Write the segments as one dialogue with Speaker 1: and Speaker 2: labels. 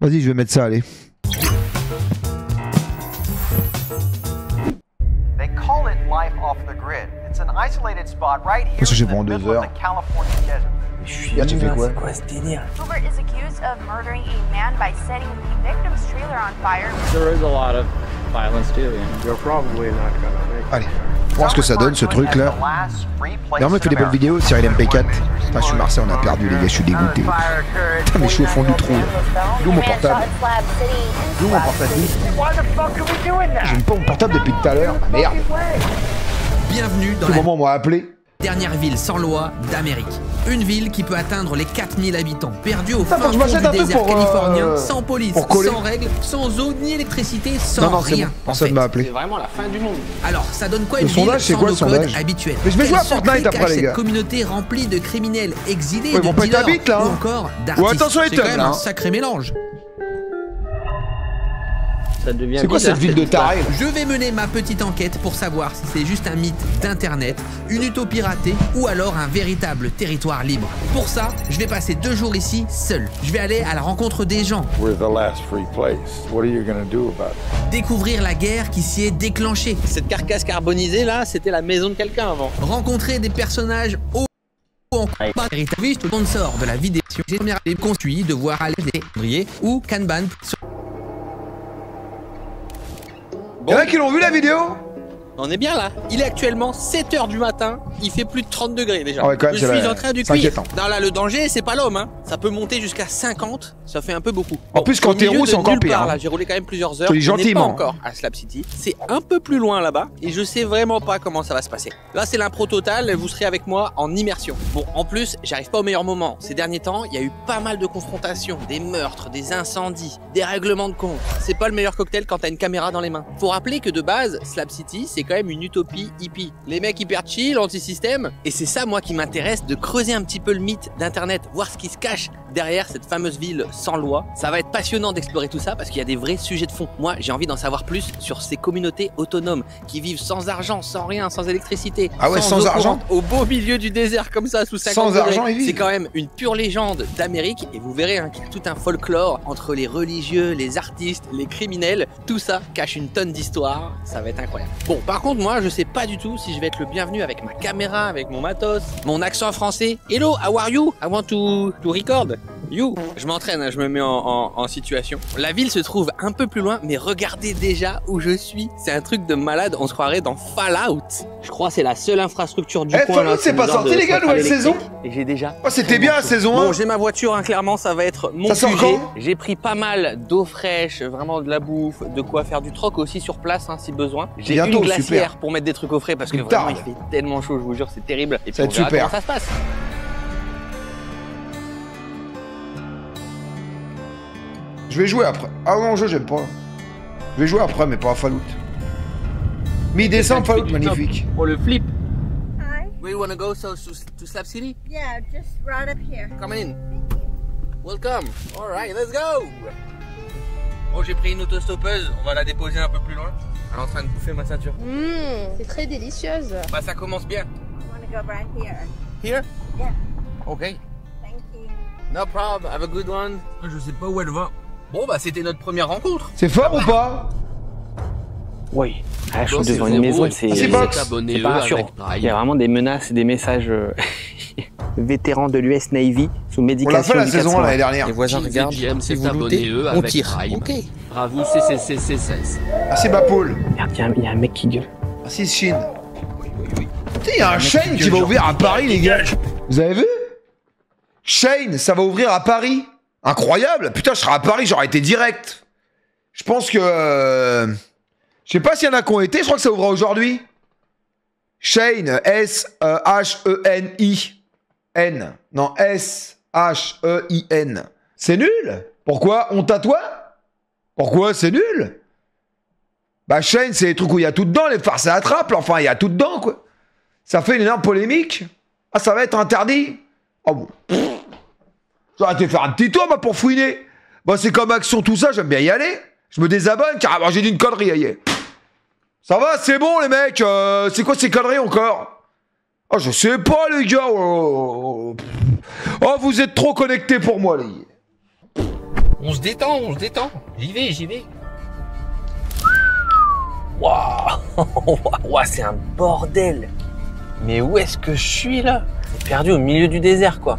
Speaker 1: Vas-y, je vais mettre ça, allez. Ça, j'ai pendant 2 heures.
Speaker 2: Je suis là, tu fais quoi? C'est quoi ce délire?
Speaker 3: Gilbert is accused of murdering a man by setting the victim's trailer on fire.
Speaker 4: There is a lot of violence too. You're probably not gonna make it.
Speaker 1: Allez, on va voir ce que ça donne ce truc là. Normalement il fait des bonnes vidéos, Cyril MP4. Putain, je suis Marseille, on a perdu les gars, je suis dégoûté. Putain, mais je suis au fond du trou là. D'où mon portable? D'où mon portable? J'aime pas mon portable depuis tout à l'heure. Merde.
Speaker 5: Bienvenue dans
Speaker 1: Au
Speaker 5: la
Speaker 1: moment où on m'a appelé.
Speaker 5: dernière ville sans loi d'Amérique. Une ville qui peut atteindre les 4000 habitants, perdue au fin
Speaker 1: faut que je
Speaker 5: fond
Speaker 1: m'achète
Speaker 5: du
Speaker 1: un truc
Speaker 5: désert
Speaker 1: pour,
Speaker 5: californien, sans police,
Speaker 1: pour coller.
Speaker 5: sans règles, sans eau ni électricité, sans
Speaker 1: Non, c'est
Speaker 5: rien.
Speaker 1: bon,
Speaker 5: en
Speaker 1: personne
Speaker 5: fait.
Speaker 1: m'a
Speaker 4: C'est
Speaker 1: appelé.
Speaker 4: vraiment la fin du monde.
Speaker 5: Alors, ça donne quoi
Speaker 1: Le
Speaker 5: une ville
Speaker 1: sondage, c'est
Speaker 5: sans
Speaker 1: quoi,
Speaker 5: nos
Speaker 1: le
Speaker 5: codes
Speaker 1: sondage
Speaker 5: habituels?
Speaker 1: Mais je vais jouer à
Speaker 5: Quel
Speaker 1: Fortnite
Speaker 5: secret
Speaker 1: après,
Speaker 5: cache
Speaker 1: les
Speaker 5: cette
Speaker 1: gars.
Speaker 5: communauté remplie de criminels exilés,
Speaker 1: Ouais, ils
Speaker 5: de
Speaker 1: vont pas être
Speaker 5: dealers
Speaker 1: habites, là,
Speaker 5: ou
Speaker 1: hein.
Speaker 5: encore d'artistes.
Speaker 1: attention, les
Speaker 5: C'est quand
Speaker 1: teubs,
Speaker 5: même
Speaker 1: là,
Speaker 5: un
Speaker 1: hein.
Speaker 5: sacré mélange.
Speaker 4: Ça devient
Speaker 1: C'est quoi
Speaker 4: bizarre,
Speaker 1: cette ville de
Speaker 4: histoire.
Speaker 1: taré?
Speaker 5: Je vais mener ma petite enquête pour savoir si c'est juste un mythe d'internet, une utopie ratée ou alors un véritable territoire libre. Pour ça, je vais passer 2 jours ici seul. Je vais aller à la rencontre des gens,
Speaker 6: We're the last free place. What are you gonna do about it?
Speaker 5: découvrir la guerre qui s'y est déclenchée,
Speaker 4: Cette carcasse carbonisée là, c'était la maison de quelqu'un avant.
Speaker 5: rencontrer des personnages hauts en combat véritables, sponsor de la vidéo, j'ai construit de voir aller des ouvriers ou Kanban.
Speaker 1: Y'en a qui l'ont vu la vidéo?
Speaker 4: On est bien là. Il est actuellement 7h du matin, il fait plus de 30 degrés déjà.
Speaker 1: Ah ouais, quand même,
Speaker 4: je
Speaker 1: c'est
Speaker 4: suis
Speaker 1: la-
Speaker 4: en train de
Speaker 1: c'est
Speaker 4: cuire.
Speaker 1: inquiétant.
Speaker 4: Non là, le danger, c'est pas l'homme, hein. Ça peut monter jusqu'à 50, ça fait un peu beaucoup.
Speaker 1: En plus, quand
Speaker 4: au
Speaker 1: t'es
Speaker 4: milieu
Speaker 1: roux,
Speaker 4: de
Speaker 1: c'est encore
Speaker 4: nulle
Speaker 1: pire,
Speaker 4: part,
Speaker 1: hein.
Speaker 4: là, j'ai roulé quand même plusieurs heures.
Speaker 1: Je te dis
Speaker 4: On n'est pas
Speaker 1: gentiment.
Speaker 4: encore à Slab City. C'est un peu plus loin là-bas et je sais vraiment pas comment ça va se passer. Là, c'est l'impro total, vous serez avec moi en immersion. Bon, en plus, j'arrive pas au meilleur moment. Ces derniers temps, il y a eu pas mal de confrontations, des meurtres, des incendies, des règlements de compte. C'est pas le meilleur cocktail quand t'as une caméra dans les mains. Faut rappeler que de base, Slab City, c'est quand même une utopie hippie. Les mecs hyper chill, anti-système. Et c'est ça, moi, qui m'intéresse, de creuser un petit peu le mythe d'Internet, voir ce qui se cache derrière cette fameuse ville sans loi. Ça va être passionnant d'explorer tout ça parce qu'il y a des vrais sujets de fond. Moi, j'ai envie d'en savoir plus sur ces communautés autonomes qui vivent sans argent, sans rien, sans électricité.
Speaker 1: Ah ouais, sans
Speaker 4: eau
Speaker 1: argent
Speaker 4: courante, au beau milieu du désert comme ça, sous 50
Speaker 1: Sans
Speaker 4: degrés.
Speaker 1: argent, ils vivent.
Speaker 4: C'est quand même une pure légende d'Amérique et vous verrez hein, qu'il y a tout un folklore entre les religieux, les artistes, les criminels. Tout ça cache une tonne d'histoire. Ça va être incroyable. Bon, par contre, moi, je sais pas du tout si je vais être le bienvenu avec ma caméra, avec mon matos, mon accent français. Hello, how are you? I want to record. You. Je m'entraîne, hein, je me mets en situation. La ville se trouve un peu plus loin, mais regardez déjà où je suis. C'est un truc de malade, on se croirait dans Fallout. Je crois que c'est la seule infrastructure du
Speaker 1: Eh,
Speaker 4: coin.
Speaker 1: Fallout,
Speaker 4: là,
Speaker 1: c'est
Speaker 4: qui
Speaker 1: pas
Speaker 4: nous donne
Speaker 1: sorti,
Speaker 4: de
Speaker 1: les gars,
Speaker 4: centrale
Speaker 1: nouvelle
Speaker 4: électrique.
Speaker 1: saison?
Speaker 4: Et j'ai déjà...
Speaker 1: Oh, c'était bien la saison 1.
Speaker 4: Bon, j'ai ma voiture, hein, clairement, ça va être mon
Speaker 1: Ça sort
Speaker 4: QG.
Speaker 1: quand?
Speaker 4: J'ai pris pas mal d'eau fraîche, vraiment de la bouffe, de quoi faire du troc aussi sur place, hein, si besoin. J'ai
Speaker 1: Bientôt,
Speaker 4: une glacière
Speaker 1: super.
Speaker 4: pour mettre des trucs au frais parce que
Speaker 1: Une
Speaker 4: vraiment, il
Speaker 1: tarde.
Speaker 4: fait tellement chaud, je vous jure, c'est terrible. Et puis
Speaker 1: Ça va
Speaker 4: on
Speaker 1: être
Speaker 4: verra
Speaker 1: super.
Speaker 4: comment ça se passe.
Speaker 1: Je vais jouer après. Ah non, j'aime pas. Je vais jouer après, mais pas à Fallout. Mi-décembre, Fallout, magnifique.
Speaker 4: Oh, le flip.
Speaker 3: Hi.
Speaker 4: Where you wanna go to Slab City?
Speaker 3: Yeah, just right up here.
Speaker 4: Come in. Welcome. Alright, let's go. Bon, j'ai pris une autostoppeuse, on va la déposer un peu plus loin. Elle est en train de bouffer ma ceinture.
Speaker 7: C'est très délicieuse.
Speaker 4: Bah, ça commence bien.
Speaker 3: I want to go right here.
Speaker 4: Here?
Speaker 3: Yeah.
Speaker 4: Okay.
Speaker 3: Thank you.
Speaker 4: No problem, have a good one. Je sais pas où elle va. Bon, bah, c'était notre première rencontre.
Speaker 1: C'est fort ou pas?
Speaker 2: Oui. Ah, je
Speaker 4: Bon,
Speaker 2: suis devant
Speaker 4: c'est
Speaker 2: une
Speaker 4: zéro,
Speaker 2: maison,
Speaker 4: et
Speaker 2: c'est
Speaker 1: Ah, c'est box.
Speaker 2: c'est pas rassurant. Il y a vraiment des menaces et des messages vétérans de l'US Navy sous
Speaker 1: On l'a
Speaker 2: médication
Speaker 1: fait la
Speaker 2: du
Speaker 1: saison 1
Speaker 2: 420.
Speaker 1: l'année dernière.
Speaker 5: Les voisins regardent, si vous lootez, on tire. Ok.
Speaker 4: Bravo, c'est.
Speaker 1: Merci Bapoul.
Speaker 2: Merde, il y a un mec qui gueule.
Speaker 1: Merci Shin. Putain, il y a un Shane qui va ouvrir à Paris, les gars. Vous avez vu? Shane, ça va ouvrir à Paris. Incroyable. Putain, je serais à Paris, j'aurais été direct. Je pense que... je sais pas s'il y en a qui ont été, je crois que ça ouvre aujourd'hui. Shane, S-H-E-N-I-N. Non, S-H-E-I-N. C'est nul. Pourquoi? On tatoue? Pourquoi c'est nul? Bah Shane, c'est les trucs où il y a tout dedans, les farces à attrape, enfin il y a tout dedans quoi. Ça fait une énorme polémique. Ah, ça va être interdit? Oh bon. J'aurais été faire un petit tour moi pour fouiner. Bah c'est comme Action tout ça, j'aime bien y aller. Je me désabonne car j'ai dit une connerie, aïe. Ça va, c'est bon les mecs, c'est quoi ces conneries encore? Oh je sais pas les gars. Oh, vous êtes trop connectés pour moi les gars.
Speaker 5: On se détend, on se détend. J'y vais, j'y vais. Waouh, waouh, c'est un bordel. Mais où est-ce que je suis là? Je suis perdu au milieu du désert quoi.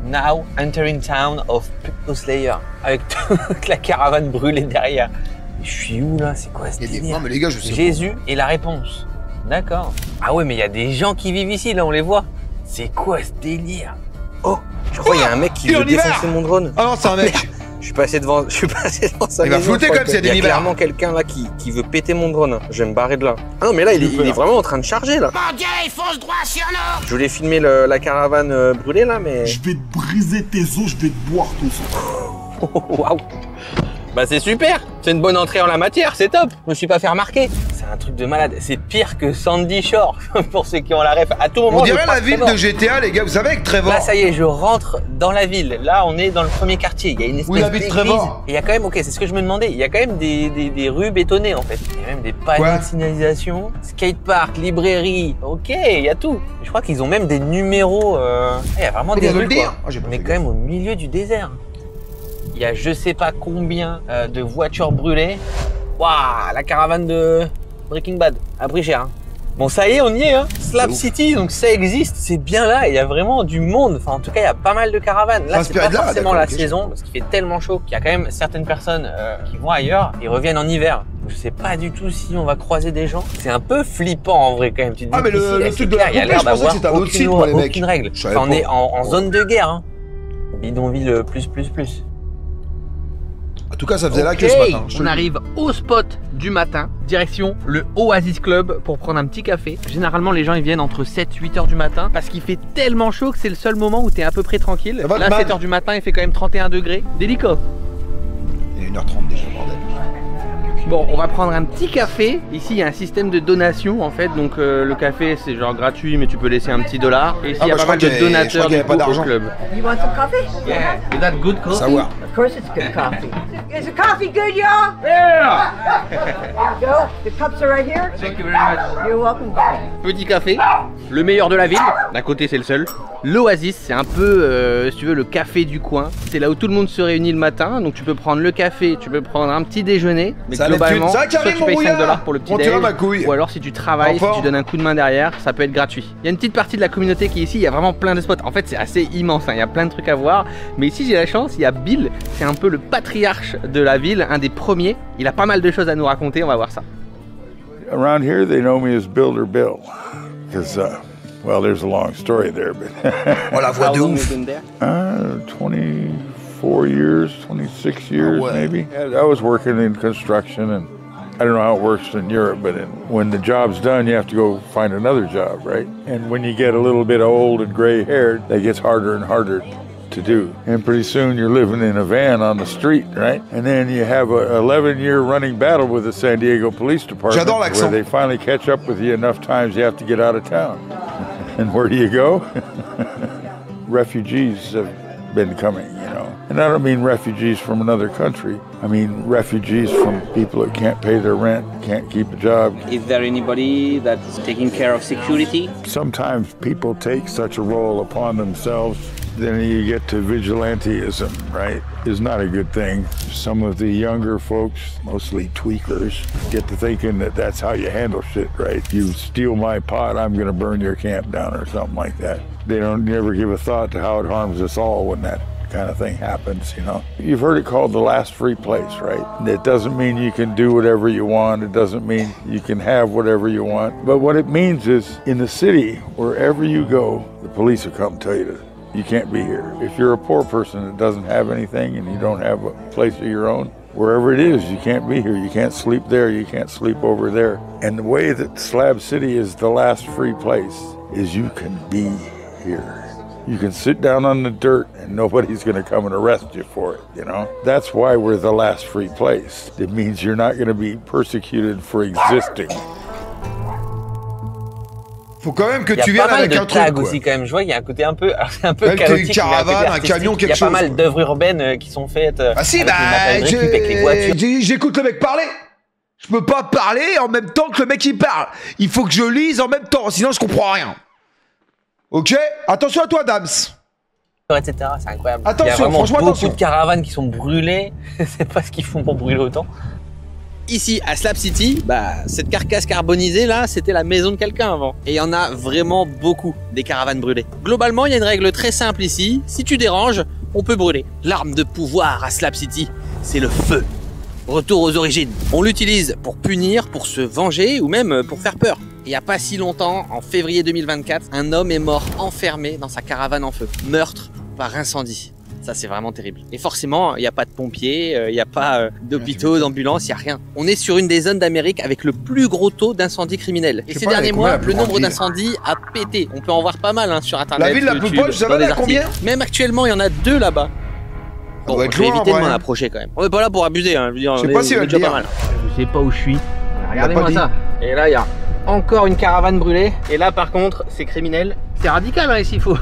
Speaker 5: Now entering town of Picto Slayer avec toute la caravane brûlée derrière. Mais je suis où là? C'est quoi ce délire?
Speaker 1: Non mais les gars, je sais
Speaker 5: Jésus est la réponse. D'accord. Ah ouais, mais il y a des gens qui vivent ici, là on les voit. C'est quoi ce délire? Oh, je crois qu'il y a un mec qui veut défoncer mon drone.
Speaker 1: Ah non, c'est un mec.
Speaker 5: Je suis passé devant sa
Speaker 1: Il va
Speaker 5: maison,
Speaker 1: flouter
Speaker 5: je crois
Speaker 1: comme s'il y a
Speaker 5: qu'il
Speaker 1: des
Speaker 5: y a
Speaker 1: nibards.
Speaker 5: clairement quelqu'un là qui veut péter mon drone. Je vais me barrer de là. Ah non mais là il est vraiment en train de charger là.
Speaker 8: Mon Dieu, il fonce droit sur nous!
Speaker 5: Je voulais filmer la caravane brûlée là mais...
Speaker 9: Je vais te briser tes os, je vais te boire ton sang.
Speaker 5: Waouh. Bah c'est super. C'est une bonne entrée en la matière, c'est top. Je me suis pas fait remarquer. C'est un truc de malade. C'est pire que Sandy Shore pour ceux qui ont la ref. À tout moment.
Speaker 1: On dirait la ville de GTA, les gars. Vous savez avec Trevor.
Speaker 5: Là ça y est, je rentre dans la ville. Là on est dans le premier quartier. Il y a une espèce d'église. Et il y a quand même, ok, c'est ce que je me demandais. Il y a quand même des rues bétonnées en fait. Il y a même des panneaux de signalisation, skatepark, librairie. Ok, il y a tout. Je crois qu'ils ont même des numéros. Il y a vraiment des rues. Quoi. On est quand même au milieu du désert. Il y a je sais pas combien de voitures brûlées. Waouh, la caravane de Breaking Bad a pris cher. Hein. Bon, ça y est, on y est. Hein. Slab City, donc ça existe, c'est bien là. Il y a vraiment du monde. Enfin, en tout cas, il y a pas mal de caravanes. Là, c'est pas forcément la saison parce qu'il fait tellement chaud qu'il y a quand même certaines personnes qui vont ailleurs et reviennent en hiver. Je sais pas du tout si on va croiser des gens. C'est un peu flippant en vrai quand même. Tu te dis,
Speaker 1: ah mais le truc de la
Speaker 5: il y a l'air d'avoir
Speaker 1: aucune
Speaker 5: règle. Enfin, on est en zone de guerre. Hein. Bidonville plus.
Speaker 1: En tout cas, ça faisait là que ce matin.
Speaker 2: On arrive au spot du matin, direction le Oasis Club pour prendre un petit café. Généralement, les gens ils viennent entre 7-8 heures du matin parce qu'il fait tellement chaud que c'est le seul moment où tu es à peu près tranquille. Là, 7 heures du matin, il fait quand même 31 degrés. Délicat.
Speaker 1: Il est 1h30 déjà, bordel.
Speaker 2: Bon, on va prendre un petit café. Ici, il y a un système de donation en fait. Donc, le café, c'est genre gratuit, mais tu peux laisser un petit $. Et ici, il y a pas mal de donateurs du coup au club.
Speaker 10: You want some coffee?
Speaker 2: Yeah. Is that good coffee?
Speaker 1: Savoir.
Speaker 10: Of course it's good coffee. Is the coffee good, y'all? Yeah! There you go. The cups are right here.
Speaker 2: Thank you very much.
Speaker 10: You're welcome.
Speaker 2: Petit café, le meilleur de la ville. D'un côté, c'est le seul. L'Oasis, c'est un peu, si tu veux, le café du coin. C'est là où tout le monde se réunit le matin. Donc, tu peux prendre le café, tu peux prendre un petit déjeuner. Mais globalement, soit tu payes $5 pour le petit déjeuner. Ou alors, si tu travailles, si tu donnes un coup de main derrière, ça peut être gratuit. Il y a une petite partie de la communauté qui est ici. Il y a vraiment plein de spots. En fait, c'est assez immense. Hein. Il y a plein de trucs à voir. Mais ici, j'ai la chance. Il y a Bill. C'est un peu le patriarche de la ville, un des premiers. Il a pas mal de choses à nous raconter. On va voir ça.
Speaker 6: Around here, they know me as Builder Bill. Because, well, there's a long story there, but...
Speaker 1: On la voit de ouf.
Speaker 6: 24 years, 26 years, maybe. I was working in construction, and I don't know how it works in Europe, but when the job's done, you have to go find another job, right? And when you get a little bit old and gray-haired, that gets harder and harder to do. And pretty soon you're living in a van on the street, right? And then you have an 11-year running battle with the San Diego Police Department where they finally catch up with you enough times you have to get out of town. And where do you go? Refugees have been coming, you know. And I don't mean refugees from another country. I mean refugees from people that can't pay their rent, can't keep a job.
Speaker 2: Is there anybody that's taking care of security?
Speaker 6: Sometimes people take such a role upon themselves, then you get to vigilanteism, right? Is not a good thing. Some of the younger folks, mostly tweakers, get to thinking that that's how you handle shit, right? You steal my pot, I'm gonna burn your camp down or something like that. They don't never give a thought to how it harms us all when that kind of thing happens, you know. You've heard it called the last free place, right? It doesn't mean you can do whatever you want. It doesn't mean you can have whatever you want. But what it means is in the city, wherever you go, the police will come tell you you can't be here. If you're a poor person that doesn't have anything and you don't have a place of your own, wherever it is, you can't be here. You can't sleep there. You can't sleep over there. And the way that Slab City is the last free place is you can be here. You can sit down on the dirt and nobody's going to come and arrest you for it, you know? That's why we're the last free place. It means you're not going to be persecuted for existing.
Speaker 1: Faut quand même que tu viennes avec un truc.
Speaker 5: Il y a pas mal de tags aussi quand même. Je vois qu'il y a un côté un peu chaotique.
Speaker 1: Une caravane, un camion, quelque chose.
Speaker 5: Il y a pas mal d'œuvres urbaines qui sont faites.
Speaker 1: Ah si, bah, j'écoute le mec parler. Je peux pas parler en même temps que le mec il parle. Il faut que je lise en même temps, sinon je comprends rien. Ok? Attention à toi, Dams.
Speaker 5: etc. C'est incroyable.
Speaker 1: Attention,
Speaker 5: il y a vraiment
Speaker 1: franchement,
Speaker 5: beaucoup
Speaker 1: attention.
Speaker 5: de caravanes qui sont brûlées. C'est pas ce qu'ils font pour brûler autant. Ici, à Slab City, cette carcasse carbonisée là, c'était la maison de quelqu'un avant. Et il y en a vraiment beaucoup, des caravanes brûlées. Globalement, il y a une règle très simple ici. Si tu déranges, on peut brûler. L'arme de pouvoir à Slab City, c'est le feu. Retour aux origines. On l'utilise pour punir, pour se venger ou même pour faire peur. Il n'y a pas si longtemps, en février 2024, un homme est mort enfermé dans sa caravane en feu. Meurtre par incendie. Ça, c'est vraiment terrible. Et forcément, il n'y a pas de pompiers, il n'y a pas d'hôpitaux, d'ambulances, il n'y a rien. On est sur une des zones d'Amérique avec le plus gros taux d'incendies criminels. Et ces derniers mois, le nombre d'incendies a pété. On peut en voir pas mal sur Internet.
Speaker 1: La ville la plus proche, ça va à combien?
Speaker 5: Même actuellement, il y en a 2 là-bas. Bon, je vais éviter de m'en approcher quand même. On n'est pas là pour abuser, hein. Je veux dire,
Speaker 1: je sais pas si on est déjà
Speaker 5: pas mal.
Speaker 2: Je sais pas où je suis. Regardez-moi ça.
Speaker 5: Et là, il y a encore une caravane brûlée. Et là, par contre, c'est criminel.
Speaker 2: C'est radical ici, il faut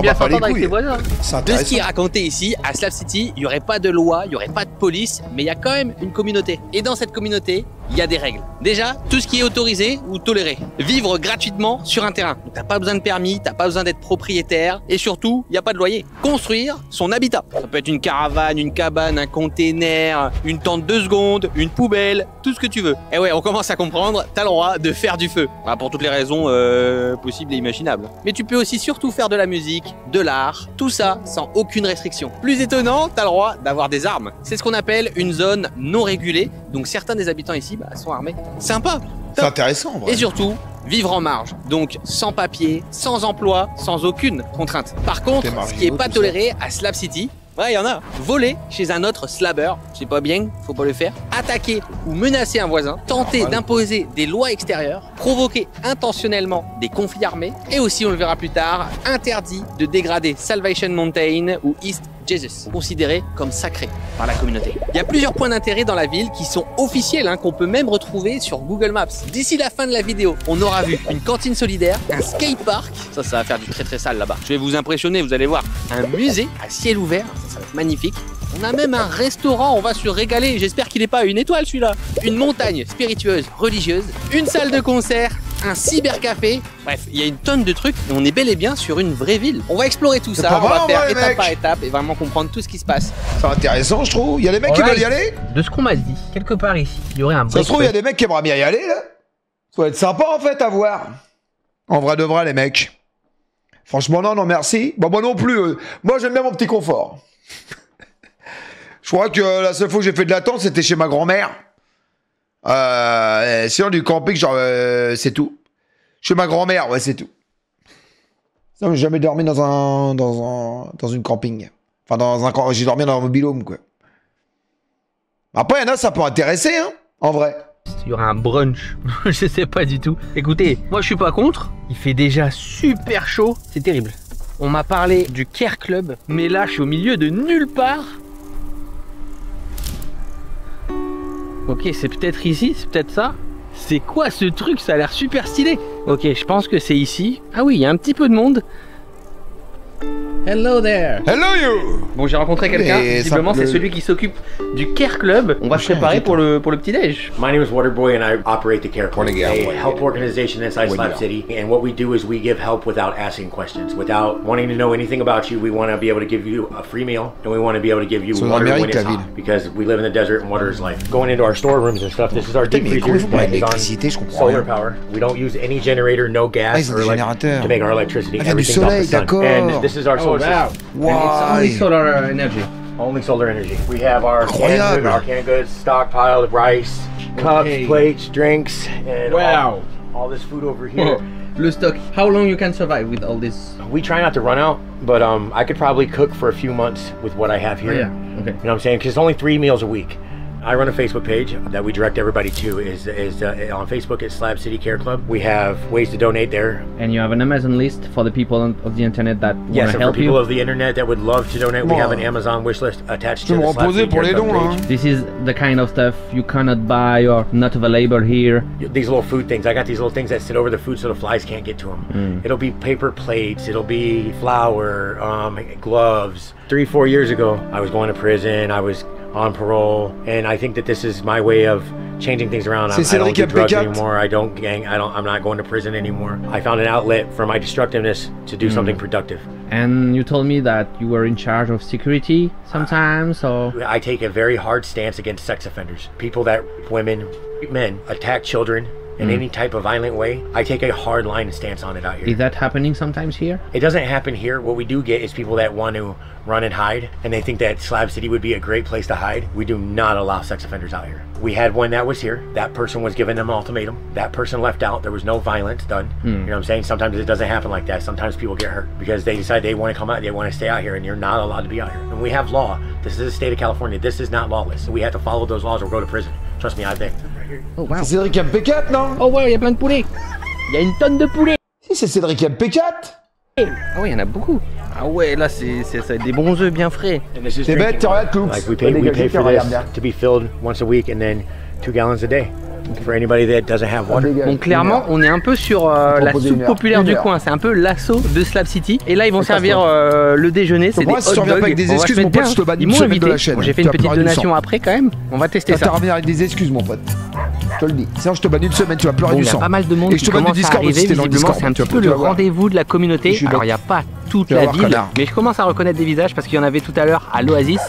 Speaker 2: bien s'entendre avec ses voisins.
Speaker 5: De ce qui est raconté ici, à Slab City, il n'y aurait pas de loi, il n'y aurait pas de police, mais il y a quand même une communauté. Et dans cette communauté, il y a des règles. Déjà, tout ce qui est autorisé ou toléré. Vivre gratuitement sur un terrain. T'as pas besoin de permis, t'as pas besoin d'être propriétaire. Et surtout, il n'y a pas de loyer. Construire son habitat. Ça peut être une caravane, une cabane, un container, une tente 2 secondes, une poubelle, tout ce que tu veux. Et ouais, on commence à comprendre, t'as le droit de faire du feu. Pour toutes les raisons possibles et imaginables. Mais tu peux aussi surtout faire de la musique, de l'art, tout ça sans aucune restriction. Plus étonnant, t'as le droit d'avoir des armes. C'est ce qu'on appelle une zone non régulée, donc certains des habitants ici sont armés. Sympa.
Speaker 1: C'est intéressant.
Speaker 5: Et surtout, vivre en marge, donc sans papier, sans emploi, sans aucune contrainte. Par contre, ce qui n'est pas toléré à Slab City, il y en a. Voler chez un autre slabber, c'est pas bien, faut pas le faire. Attaquer ou menacer un voisin, tenter d'imposer des lois extérieures, provoquer intentionnellement des conflits armés, et aussi, on le verra plus tard, interdit de dégrader Salvation Mountain ou East Jesus, considéré comme sacré par la communauté. Il y a plusieurs points d'intérêt dans la ville qui sont officiels, qu'on peut même retrouver sur Google Maps. D'ici la fin de la vidéo, on aura vu une cantine solidaire, un skatepark, ça va faire du très sale là-bas. Je vais vous impressionner, vous allez voir, un musée à ciel ouvert, ça va être magnifique. On a même un restaurant, on va se régaler, j'espère qu'il n'est pas à 1 étoile celui-là. Une montagne spiritueuse, religieuse, une salle de concert, un cybercafé, bref, il y a une tonne de trucs et on est bel et bien sur une vraie ville. On va explorer tout ça, on va faire étape par étape et vraiment comprendre tout ce qui se passe.
Speaker 1: C'est intéressant, je trouve. Il y a des mecs qui veulent y aller.
Speaker 2: De ce qu'on m'a dit, quelque part ici, il y aurait un break.
Speaker 1: Ça se trouve, il y a des mecs qui aimeraient bien y aller, là. Ça va être sympa, en fait, à voir. En vrai de vrai, les mecs. Franchement, non, merci. Bon, moi non plus. Moi, j'aime bien mon petit confort. Je crois que la seule fois que j'ai fait de la tente, c'était chez ma grand-mère. Sinon, du camping, genre, c'est tout. Chez ma grand-mère, ouais, c'est tout. Ça, j'ai jamais dormi dans une camping. Enfin, j'ai dormi dans un mobil-home, quoi. Après, il y en a, ça peut intéresser, en vrai.
Speaker 2: Il y aura un brunch, je sais pas du tout. Écoutez, moi je suis pas contre, il fait déjà super chaud, c'est terrible. On m'a parlé du Care Club, mais là je suis au milieu de nulle part. Ok, c'est peut-être ici, c'est peut-être ça. C'est quoi ce truc? Ça a l'air super stylé. Ok, je pense que c'est ici. Ah oui, il y a un petit peu de monde. Hello there.
Speaker 1: Hello you.
Speaker 2: Bon, j'ai rencontré quelqu'un. Visiblement, c'est celui qui s'occupe du Care Club. On va se préparer pour le petit déj.
Speaker 11: My name is Waterboy and I operate the Care Club, a help organization inside Slab City. And what we do is we give help without asking questions, without wanting to know anything about you. We want to be able to give you a free meal, and we want to be able to give you water when it's hot, because we live in the desert and water is life. Going into our storerooms and stuff, this is our deep freezer that is on solar power. We don't use any generator, no gas, or to make our electricity. Everything's off the sun. And this is our solar system.
Speaker 2: Wow. It's only solar energy.
Speaker 11: Only solar energy. We have our canned goods stockpiled, rice, cups, plates, drinks, and all this food over here.
Speaker 2: Le stock. How long you can survive with all this?
Speaker 11: We try not to run out, but I could probably cook for a few months with what I have here.
Speaker 2: Okay. You know
Speaker 11: what I'm saying? Because it's only 3 meals a week. I run a Facebook page that we direct everybody to. Is on Facebook at Slab City Care Club. We have ways to donate there.
Speaker 2: And you have an Amazon list for the people of the internet that want to help you?
Speaker 11: Yes, for people of the internet that would love to donate, we have an Amazon wish list attached to the Slab City Care Club page.
Speaker 2: This is the kind of stuff you cannot buy or not available here.
Speaker 11: These little food things. I got these little things that sit over the food so the flies can't get to them. It'll be paper plates. It'll be flour, gloves. 3-4 years ago, I was going to prison. I was on parole, and I think that this is my way of changing things around.
Speaker 1: C'est
Speaker 11: I don't do
Speaker 1: Cédric
Speaker 11: drugs
Speaker 1: MP4.
Speaker 11: anymore. I don't gang. I'm not going to prison anymore. I found an outlet for my destructiveness to do something productive.
Speaker 2: And you told me that you were in charge of security sometimes, or...
Speaker 11: I take a very hard stance against sex offenders. People that women, men attack children in any type of violent way. I take a hard line and stance on it out here.
Speaker 2: Is that happening sometimes here?
Speaker 11: It doesn't happen here. What we do get is people that want to run and hide, and they think that Slab City would be a great place to hide. We do not allow sex offenders out here. We had one that was here. That person was given an ultimatum. That person left out. There was no violence done. You know what I'm saying? Sometimes it doesn't happen like that. Sometimes people get hurt because they decide they want to come out, they want to stay out here, and you're not allowed to be out here. And we have law. This is the state of California. This is not lawless. So we have to follow those laws or go to prison. Trust me, I've been.
Speaker 2: Oh wow.
Speaker 1: C'est Cédric MP4, non?
Speaker 2: Oh ouais, il y a plein de poulets. Il y a une tonne de poulets.
Speaker 1: Si, c'est Cédric MP4.
Speaker 2: Ah ouais, il y en a beaucoup. Ah ouais, là c'est des bons œufs bien frais.
Speaker 1: T'es bête, tu regardes Coops.
Speaker 11: Like we pay for this to be filled once a week and then 2 gallons a day for anybody that doesn't have water.
Speaker 2: Donc clairement, on est un peu sur la soupe populaire du coin. C'est un peu l'assaut de Slab City. Et là, ils vont servir le déjeuner. C'est des hot dogs.
Speaker 1: Si tu reviens pas avec des excuses, mon pote, je te bannis une semaine de la chaîne.
Speaker 2: J'ai fait une petite donation après quand même. On va tester ça.
Speaker 1: Tu reviens avec des excuses, mon pote. Je te le dis. Sinon, je te bannis une semaine, tu vas pleurer du sang.
Speaker 2: Il y a pas mal de monde qui commence à arriver. Visiblement, c'est un petit peu le rendez-vous de la communauté. Alors, il n'y a pas toute la ville, mais je commence à reconnaître des visages parce qu'il y en avait tout à l'heure à l'Oasis.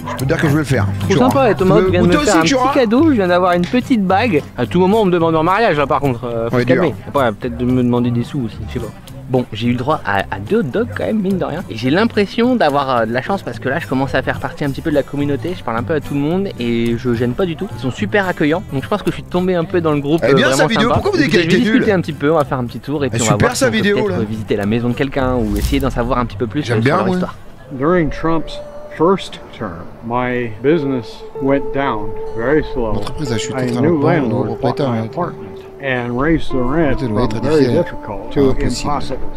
Speaker 1: Je peux te dire que je vais le faire.
Speaker 2: Trop sympa, et Thomas vient de me faire un petit cadeau, je viens d'avoir une petite bague. À tout moment on me demande en mariage là par contre, faut se calmer. Après peut-être de me demander des sous aussi, je sais pas. Bon, j'ai eu le droit à 2 hot dogs quand même, mine de rien. Et j'ai l'impression d'avoir de la chance parce que là je commence à faire partie un petit peu de la communauté, je parle un peu à tout le monde et je gêne pas du tout. Ils sont super accueillants, donc je pense que je suis tombé un peu dans le groupe.
Speaker 1: Eh bien
Speaker 2: vraiment
Speaker 1: sa vidéo,
Speaker 2: sympa.
Speaker 1: pourquoi vous dites
Speaker 2: Donc,
Speaker 1: qu'elle était
Speaker 2: nulle? Je vais discuter
Speaker 1: nulle
Speaker 2: un petit peu, on va faire un petit tour et puis on va
Speaker 1: super
Speaker 2: voir
Speaker 1: sa
Speaker 2: si on peut
Speaker 1: vidéo,
Speaker 2: peut-être
Speaker 1: là.
Speaker 2: visiter la maison de quelqu'un ou essayer d'en savoir un petit peu plus sur
Speaker 1: bien,
Speaker 2: leur histoire.
Speaker 12: During Trump's first term, my business went down very slowly.
Speaker 1: L'entreprise a chuté
Speaker 12: A
Speaker 1: très
Speaker 12: new
Speaker 1: lentement, le
Speaker 12: landlord bought
Speaker 1: propriétaire
Speaker 12: my
Speaker 1: a
Speaker 12: apartment and raised the rent from very difficult to impossible.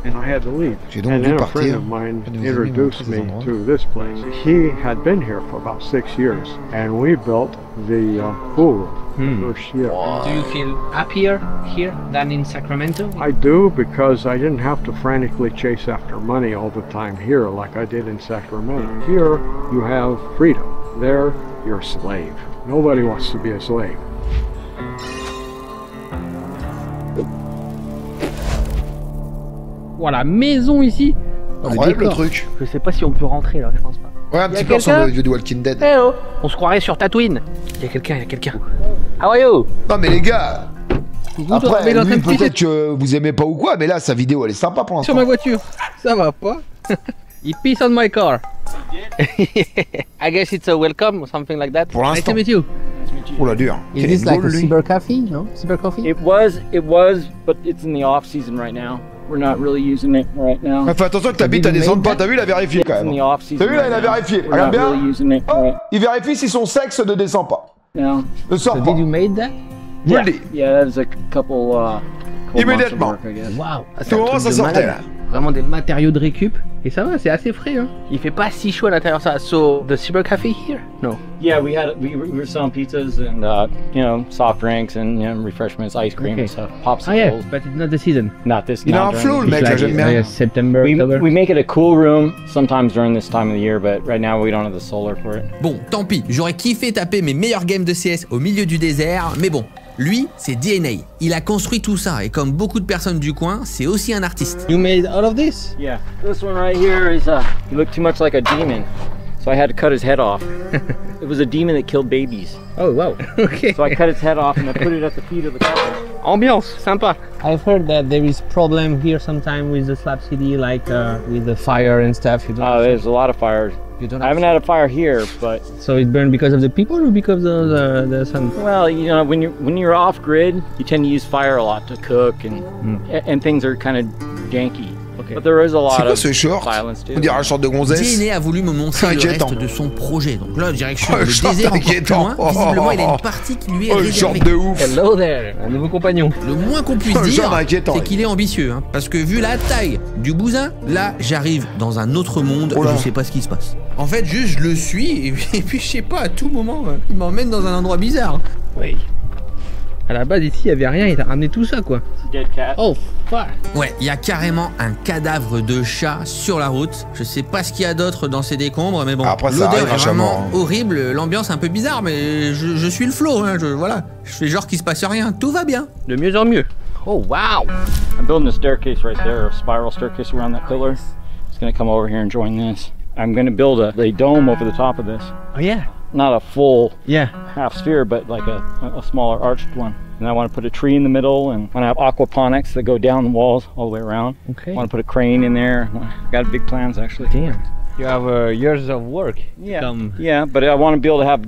Speaker 12: And I had to leave. And then a friend of mine introduced me to this place. He had been here for about 6 years, and we built the pool room the first year.
Speaker 2: Do you feel happier here than in Sacramento?
Speaker 12: I do, because I didn't have to frantically chase after money all the time here like I did in Sacramento. Here, you have freedom. There, you're a slave. Nobody wants to be a slave.
Speaker 2: Voilà, maison ici.
Speaker 1: Incroyable le truc.
Speaker 2: Je sais pas si on peut rentrer là, je pense pas.
Speaker 1: Ouais, un petit peu ressemble au vieux de Walking Dead.
Speaker 2: Eh oh, on se croirait sur Tatooine. Il y a quelqu'un, How are you?
Speaker 1: Non mais les gars, après, lui, peut-être que vous aimez pas ou quoi, mais là, sa vidéo, elle est sympa pour l'instant.
Speaker 2: Sur ma voiture, ça va pas. He pissed on my car. I guess it's a welcome or something like that.
Speaker 1: Pour l'instant.
Speaker 2: Nice to meet you.
Speaker 1: Oh la dure.
Speaker 2: Is this like a cyber coffee? No? Cyber coffee?
Speaker 13: It was, but it's in the off season right now. We're not really using it right now.
Speaker 1: Fais attention que t'habites à descendre pas, t'as vu, il a vérifié quand même. T'as vu là, il a vérifié. Regarde bien. Oh, il vérifie si son sexe ne descend pas.
Speaker 13: No.
Speaker 1: Ne sort pas.
Speaker 2: Did you made that?
Speaker 13: Yeah, yeah, that was a couple
Speaker 1: immédiatement.
Speaker 13: Months of work, I guess.
Speaker 2: Wow.
Speaker 1: À tout moment, ça sortait là.
Speaker 2: Vraiment des matériaux de récup. Et ça va, c'est assez frais. Hein. Il fait pas si chaud à l'intérieur ça. So, the cyber cafe here? No.
Speaker 13: Yeah, we were selling pizzas and you know, soft drinks and refreshments, ice cream and stuff, popsicles.
Speaker 2: Oh yeah, but it's not the season.
Speaker 13: Not this.
Speaker 1: Il a un flow le mec, là, j'aime bien.
Speaker 2: September, October.
Speaker 13: We make it a cool room sometimes during this time of the year, but right now we don't have the solar for it.
Speaker 4: Bon, tant pis, j'aurais kiffé taper mes meilleurs games de CS au milieu du désert, mais bon. Lui, c'est DNA. Il a construit tout ça et comme beaucoup de personnes du coin, c'est aussi un artiste.
Speaker 2: You made all of this?
Speaker 13: Yeah. This one right here is he looked too much like a demon. So I had to cut his head off. It was a demon that killed babies.
Speaker 2: Oh wow. Okay.
Speaker 13: So I cut its head off and I put it at the feet of the couple.
Speaker 2: Ambiance, sympa. I've heard that there is problem here sometime with the Slab City, like with the fire and stuff.
Speaker 13: Oh, there's a lot of fires. I haven't had a fire here, but
Speaker 2: so it burned because of the people or because of the sun?
Speaker 13: Well, you know, when you're off grid, you tend to use fire a lot to cook and things are kind of janky. Okay. But there is a lot of violence too.
Speaker 1: On dirait un short de gonzesse.
Speaker 4: DNA a voulu me montrer le reste de son projet. Donc là, direction le désert encore plus loin. Visiblement, il a une partie qui lui est réservée.
Speaker 1: De ouf.
Speaker 2: Hello there, un nouveau compagnon.
Speaker 4: Le moins qu'on puisse dire, c'est qu'il est ambitieux. Hein, parce que vu la taille du bousin, là, j'arrive dans un autre monde. Je sais pas ce qui se passe. En fait, juste, je le suis et puis je sais pas, à tout moment, il m'emmène dans un endroit bizarre.
Speaker 2: Oui. À la base ici il y avait rien, il t'a ramené tout ça quoi. Oh fuck.
Speaker 5: Ouais, il y a carrément un cadavre de chat sur la route. Je sais pas ce qu'il y a d'autre dans ces décombres, mais bon, l'odeur est vraiment horrible, l'ambiance un peu bizarre, mais je suis le flow, hein, voilà. Je fais genre qu'il se passe rien, tout va bien.
Speaker 2: De mieux en mieux. Oh wow.
Speaker 13: I'm building a staircase right there, a spiral staircase around that pillar. It's gonna come over here and join this. I'm gonna build a dome over the top of this.
Speaker 2: Oh yeah.
Speaker 13: Not a full half sphere, but like a smaller arched one. And I want to put a tree in the middle, and I want to have aquaponics that go down the walls all the way around.
Speaker 2: Okay.
Speaker 13: I want to put a crane in there. I got big plans actually.
Speaker 2: Damn. You have years of work.
Speaker 13: Yeah. Yeah, but I want to be able to have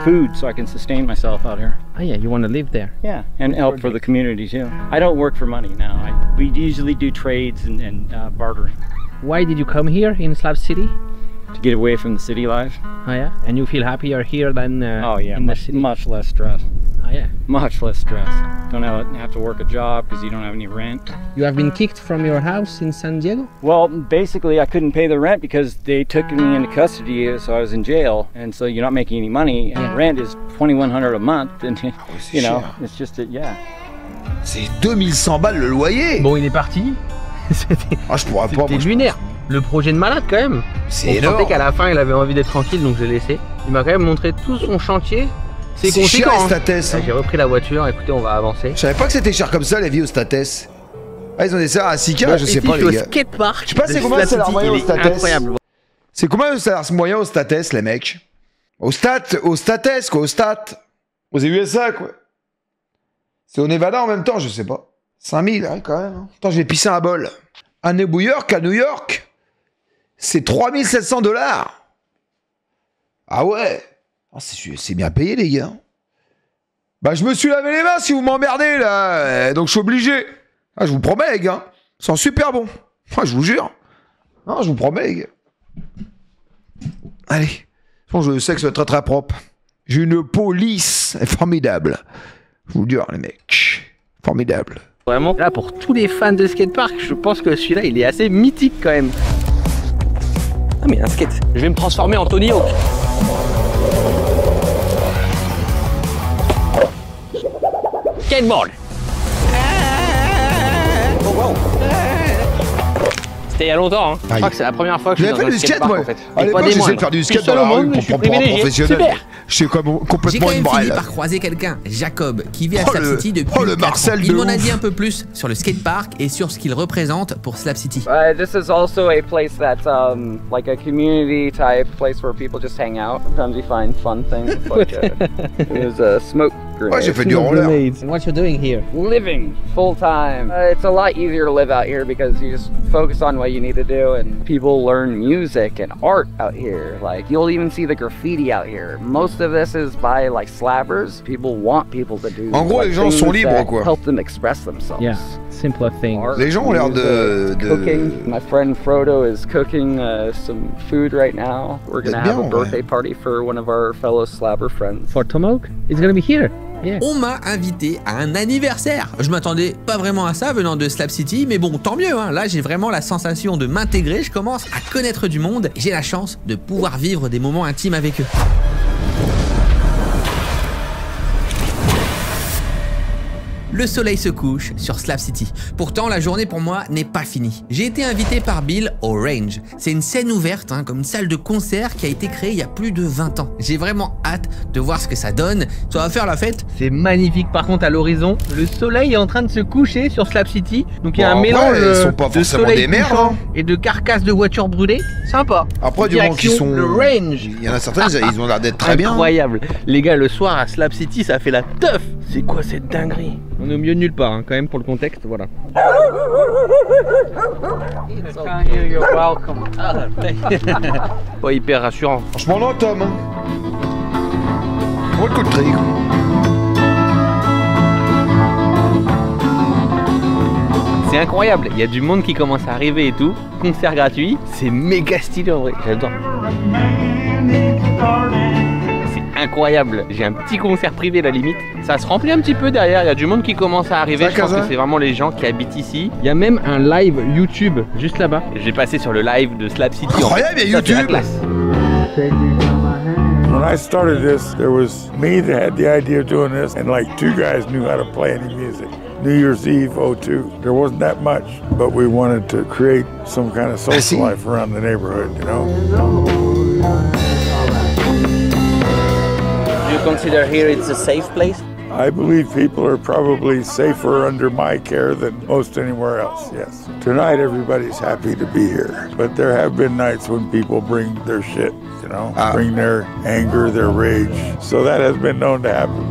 Speaker 13: food so I can sustain myself out here.
Speaker 2: Oh yeah, you want to live there.
Speaker 13: Yeah, and help for the community too. I don't work for money now. We usually do trades and bartering.
Speaker 2: Why did you come here in Slab City?
Speaker 13: To get away from the city life.
Speaker 2: Oh yeah? And you feel happier here than in the city?
Speaker 13: Much less stress.
Speaker 2: Oh yeah?
Speaker 13: Much less stress. Don't have to work a job because you don't have any rent.
Speaker 2: You have been kicked from your house in San Diego?
Speaker 13: Well, basically I couldn't pay the rent because they took me into custody, so I was in jail. And so you're not making any money, and rent is $2,100 a month. And you know, it's just
Speaker 1: C'est 2100 balles le loyer.
Speaker 2: Bon, il est parti. C'était lunaire. Le projet de malade quand même.
Speaker 1: C'est énorme.
Speaker 2: On sentait qu'à la fin il avait envie d'être tranquille, donc je l'ai laissé. Il m'a quand même montré tout son chantier.
Speaker 1: C'est cher les States.
Speaker 2: J'ai repris la voiture, écoutez, on va avancer.
Speaker 1: Je savais pas que c'était cher comme ça la vie aux States. Ah, ils ont des salaires à 6K, je sais pas les gars.
Speaker 2: Skatepark.
Speaker 1: Je sais pas c'est combien le salaire moyen aux States.
Speaker 2: Incroyable.
Speaker 1: C'est combien le salaire moyen aux States les mecs? Aux States quoi, aux Stats. Aux USA quoi. C'est au Nevada en même temps, je sais pas. 5000 hein, quand même. Attends, je vais pisser un bol. À New York, c'est $3700. Ah ouais. Ah, c'est bien payé les gars. Bah je me suis lavé les mains si vous m'emmerdez là. Donc je suis obligé. Ah je vous promets les gars. Ils sont super bons. Ah, je vous jure. Non, je vous promets les gars. Allez. Bon, je sais que c'est très très propre. J'ai une peau lisse et formidable. Je vous le jure les mecs. Formidable.
Speaker 2: Vraiment, là pour tous les fans de skatepark, je pense que celui-là il est assez mythique quand même. Ah mais un skate. Je vais me transformer en Tony Hawk. Skateboard. Oh wow. C'était il y a longtemps, hein. Je crois que c'est la première fois que je suis dans un skatepark en fait.
Speaker 1: À l'époque j'essayais de faire du skate dans la rue pour un professionnel.
Speaker 2: Super.
Speaker 1: Je suis complètement
Speaker 5: J'ai quand même fini par croiser quelqu'un, Jacob, qui vit à Slab City depuis 4 ans. Il m'en a dit un peu plus sur le skatepark et sur ce qu'il représente pour Slab City.
Speaker 13: This is also a place that's like a community type place where people just hang out. Sometimes you find fun things like there's a smoke grenade.
Speaker 1: Ouais, j'ai fait du roller.
Speaker 2: What you doing here?
Speaker 13: Living full time. It's a lot easier to live out here because you just focus on what you need to do, and people learn music and art out here. Like you'll even see the graffiti out here. Most of this is by like slabbers. People want people to do.
Speaker 1: En gros, les gens sont libres quoi.
Speaker 13: Help them express themselves.
Speaker 2: Yeah, simpler things.
Speaker 1: Les gens ont l'air de
Speaker 13: cooking. My friend Frodo is cooking some food right now. We're gonna have a birthday party for one of our fellow slabber friends.
Speaker 2: For Tomahawk? It's gonna be here.
Speaker 5: Yeah. On m'a invité à un anniversaire. Je m'attendais pas vraiment à ça venant de Slab City, mais bon, tant mieux, hein. Là, j'ai vraiment la sensation de m'intégrer. Je commence à connaître du monde. J'ai la chance de pouvoir vivre des moments intimes avec eux. Le soleil se couche sur Slab City. Pourtant, la journée pour moi n'est pas finie. J'ai été invité par Bill au Range. C'est une scène ouverte, hein, comme une salle de concert qui a été créée il y a plus de 20 ans. J'ai vraiment hâte de voir ce que ça donne. Ça va faire la fête.
Speaker 2: C'est magnifique par contre à l'horizon. Le soleil est en train de se coucher sur Slab City. Donc il y a un mélange de soleil couchant et de carcasses de voitures brûlées. Sympa.
Speaker 1: Après, du moment qu'ils sont...
Speaker 2: Le Range.
Speaker 1: Il y en a certains, ils ont l'air d'être très bien.
Speaker 2: Incroyable. Les gars, le soir à Slab City, ça fait la teuf. C'est quoi cette dinguerie? On est au milieu de nulle part, hein, quand même, pour le contexte, voilà. Pas hyper rassurant.
Speaker 1: Franchement, non, Tom. Pour le coup de tri, quoi.
Speaker 2: C'est incroyable, il y a du monde qui commence à arriver et tout. Concert gratuit, c'est méga stylé en vrai, j'adore. Incroyable, j'ai un petit concert privé à la limite. Ça se remplit un petit peu derrière, il y a du monde qui commence à arriver. Je pense que c'est vraiment les gens qui habitent ici. Il y a même un live YouTube juste là-bas. J'ai passé sur le live de Slab City.
Speaker 1: Incroyable, il y a YouTube.
Speaker 6: When I started this, there was me that had the idea of doing this, and like 2 guys knew how to play any music. New Year's Eve 02. There wasn't that much, but we wanted to create some kind of social life around the neighborhood, you know?
Speaker 5: Do you consider here it's a safe place?
Speaker 6: I believe people are probably safer under my care than most anywhere else, yes. Tonight, everybody's happy to be here, but there have been nights when people bring their shit, you know, bring their anger, their rage. So that has been known to happen.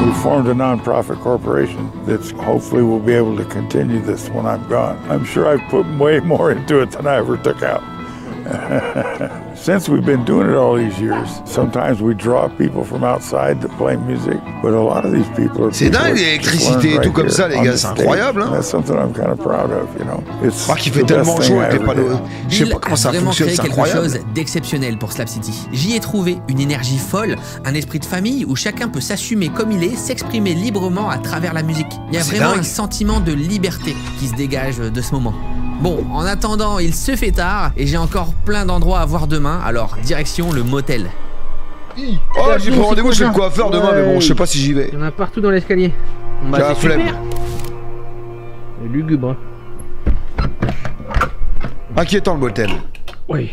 Speaker 6: We formed a nonprofit corporation that hopefully will be able to continue this when I'm gone. I'm sure I've put way more into it than I ever took out. Since we've been doing it all these years, sometimes we draw people from outside to play music, but a lot of these people are.
Speaker 1: C'est dingue l'électricité et tout comme ça, les gars, c'est incroyable. Hein.
Speaker 6: That's something I'm kind of proud of, you know. It's
Speaker 1: qu'il fait tellement chaud avec les panneaux. Je sais pas comment ça fonctionne, c'est incroyable.
Speaker 14: Quelque chose d'exceptionnel pour Slap City. J'y ai trouvé une énergie folle, un esprit de famille où chacun peut s'assumer comme il est, s'exprimer librement à travers la musique. Il y a vraiment un sentiment de liberté qui se dégage de ce moment. Bon, en attendant, il se fait tard et j'ai encore plein d'endroits à voir demain, alors direction le motel.
Speaker 1: Oh, j'ai pris rendez-vous chez le coiffeur demain, mais bon, je sais pas si j'y vais.
Speaker 2: Il y en a partout dans l'escalier.
Speaker 1: J'ai la flemme.
Speaker 2: C'est lugubre.
Speaker 1: Inquiétant le motel.
Speaker 2: Oui.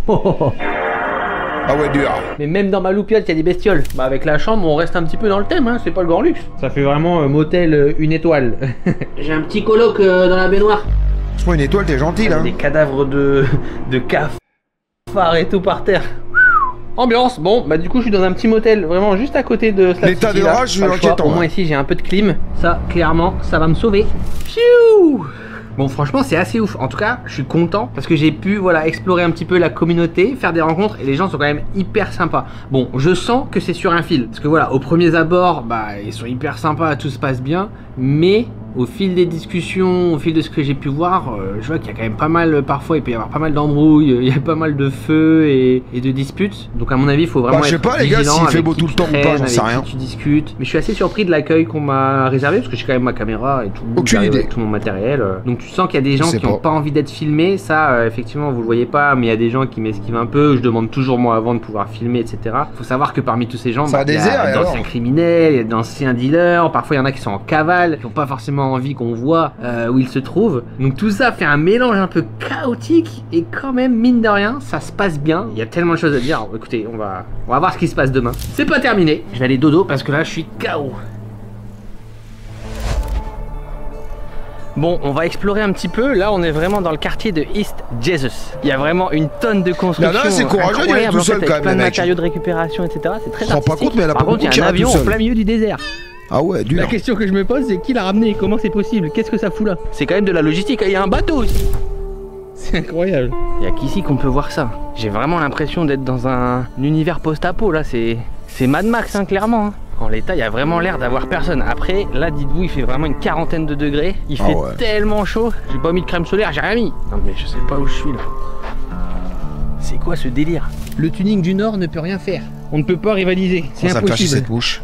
Speaker 1: Ah ouais, dur.
Speaker 2: Mais même dans ma loupiote, il y a des bestioles. Bah avec la chambre, on reste un petit peu dans le thème, hein. C'est pas le grand luxe. Ça fait vraiment motel 1 étoile. J'ai un petit coloc dans la baignoire.
Speaker 1: Franchement, 1 étoile, t'es gentil là.
Speaker 2: Des cadavres de cafards et tout par terre. Ambiance, bon, bah du coup je suis dans un petit motel vraiment juste à côté de Slap City.
Speaker 1: L'état de rage, je suis inquiétant.
Speaker 2: Au moins ici j'ai un peu de clim. Ça, clairement, ça va me sauver. Pfiou! Bon, franchement, c'est assez ouf. En tout cas, je suis content parce que j'ai pu, voilà, explorer un petit peu la communauté, faire des rencontres et les gens sont quand même hyper sympas. Bon, je sens que c'est sur un fil parce que voilà, aux premiers abords, bah, ils sont hyper sympas, tout se passe bien, mais au fil des discussions, au fil de ce que j'ai pu voir, je vois qu'il y a quand même pas mal, parfois il peut y avoir pas mal d'embrouilles, il y a pas mal de feux et de disputes. Donc à mon avis, il faut vraiment
Speaker 1: je sais pas les gars, s'il fait beau tout le temps ou pas, j'en sais rien.
Speaker 2: Tu discutes. Mais je suis assez surpris de l'accueil qu'on m'a réservé parce que j'ai quand même ma caméra et tout.
Speaker 1: Aucune idée.
Speaker 2: Avec tout mon matériel. Donc tu sens qu'il y a des gens qui n'ont pas envie d'être filmés. Ça, effectivement, vous le voyez pas, mais il y a des gens qui m'esquivent un peu. Je demande toujours moi avant de pouvoir filmer, etc. Faut savoir que parmi tous ces gens, il y a d'anciens criminels, il y a d'anciens dealers. Parfois, il y en a qui sont en cavale, qui n'ont pas forcément envie qu'on voit où ils se trouvent. Donc tout ça fait un mélange un peu chaotique et quand même, mine de rien, ça se passe bien. Il y a tellement de choses à dire. Alors, écoutez, on va voir ce qui se passe demain. C'est pas terminé. Je vais aller dodo parce que là, je suis KO. Bon, on va explorer un petit peu. Là, on est vraiment dans le quartier de East Jesus. Il y a vraiment une tonne de construction.
Speaker 1: Là, c'est courageux d'y aller tout seul quand même.
Speaker 2: Plein de matériaux de récupération, etc. C'est très artistique.
Speaker 1: Pas compte, mais
Speaker 2: par contre, il y a un avion en plein milieu du désert.
Speaker 1: Ah ouais, dur.
Speaker 2: La question que je me pose, c'est qui l'a ramené? Comment c'est possible? Qu'est-ce que ça fout là? C'est quand même de la logistique. Il y a un bateau aussi. C'est incroyable. Il y a qu'ici qu'on peut voir ça. J'ai vraiment l'impression d'être dans un univers post-apo là. C'est Mad Max, hein, clairement. Hein. En l'état, il y a vraiment l'air d'avoir personne. Après, là, dites-vous, il fait vraiment une quarantaine de degrés. Il fait tellement chaud. J'ai pas mis de crème solaire, j'ai rien mis. Non mais je sais pas où je suis là. C'est quoi ce délire? Le tuning du Nord ne peut rien faire. On ne peut pas rivaliser. C'est impossible.
Speaker 1: Cette mouche.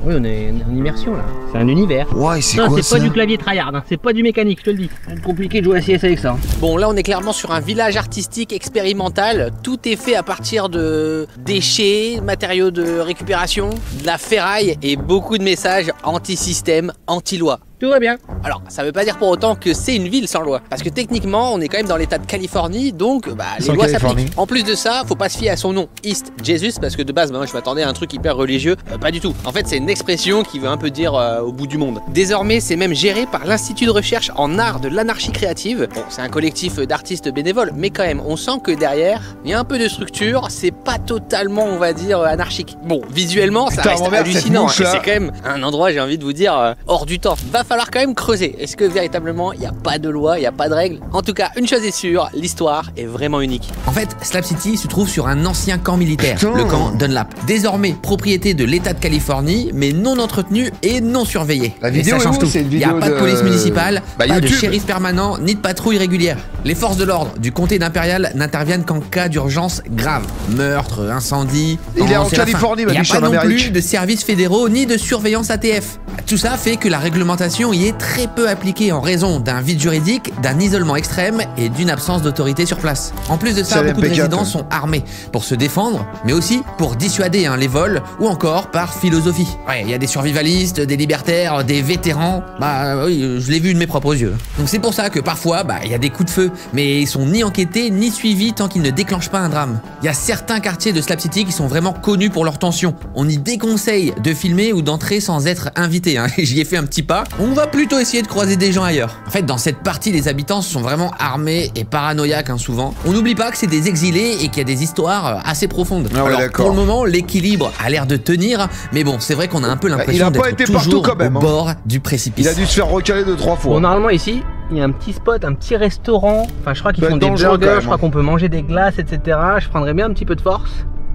Speaker 2: Oui, on est en immersion là. C'est un univers.
Speaker 1: Ouais, c'est
Speaker 2: quoi ça?
Speaker 1: C'est
Speaker 2: pas du clavier tryhard, hein. C'est pas du mécanique, je te le dis. C'est compliqué de jouer à CS avec ça. Hein.
Speaker 4: Bon, là, on est clairement sur un village artistique expérimental. Tout est fait à partir de déchets, matériaux de récupération, de la ferraille et beaucoup de messages anti-système, anti-loi.
Speaker 2: Tout va bien.
Speaker 4: Alors, ça veut pas dire pour autant que c'est une ville sans loi. Parce que techniquement, on est quand même dans l'état de Californie, donc les lois s'appliquent. En plus de ça, faut pas se fier à son nom, East Jesus, parce que de base, je m'attendais à un truc hyper religieux. Pas du tout. En fait, c'est une expression qui veut un peu dire au bout du monde. Désormais, c'est même géré par l'Institut de recherche en art de l'anarchie créative. Bon, c'est un collectif d'artistes bénévoles, mais quand même, on sent que derrière, il y a un peu de structure. C'est pas totalement, on va dire, anarchique. Bon, visuellement, ça reste hallucinant. Et c'est quand même un endroit, j'ai envie de vous dire, hors du temps. Va falloir quand même creuser. Est-ce que véritablement il n'y a pas de loi, il n'y a pas de règles? En tout cas, une chose est sûre, l'histoire est vraiment unique.
Speaker 14: En fait, Slap City se trouve sur un ancien camp militaire, le camp Dunlap. Désormais propriété de l'État de Californie, mais non entretenu et non surveillé.
Speaker 1: La vidéo
Speaker 14: ça change tout. Il n'y a pas de police municipale, pas
Speaker 1: YouTube.
Speaker 14: de shérif permanent, ni de patrouille régulière. Les forces de l'ordre du comté d'Imperial n'interviennent qu'en cas d'urgence grave. Meurtre, incendie.
Speaker 1: Il est en Californie,
Speaker 14: il n'y a pas non plus de services fédéraux ni de surveillance ATF. Tout ça fait que la réglementation législation y est très peu appliquée en raison d'un vide juridique, d'un isolement extrême et d'une absence d'autorité sur place. En plus de ça, beaucoup de résidents sont armés pour se défendre, mais aussi pour dissuader les vols ou encore par philosophie. Ouais, il y a des survivalistes, des libertaires, des vétérans. Bah oui, je l'ai vu de mes propres yeux. Donc c'est pour ça que parfois, il y a des coups de feu, mais ils sont ni enquêtés ni suivis tant qu'ils ne déclenchent pas un drame. Il y a certains quartiers de Slap City qui sont vraiment connus pour leur tension. On y déconseille de filmer ou d'entrer sans être invité. J'y ai fait un petit pas. On va plutôt essayer de croiser des gens ailleurs. En fait, dans cette partie, les habitants sont vraiment armés et paranoïaques souvent. On n'oublie pas que c'est des exilés et qu'il y a des histoires assez profondes. Ah ouais, alors pour le moment, l'équilibre a l'air de tenir, mais bon, c'est vrai qu'on a un peu l'impression d'être toujours au bord du précipice.
Speaker 1: Il a dû se faire recaler 2-3 fois.
Speaker 2: Bon, normalement ici, il y a un petit spot, un petit restaurant. Enfin, je crois qu'ils font des burgers, je crois qu'on peut manger des glaces, etc. Je prendrais bien un petit peu de force.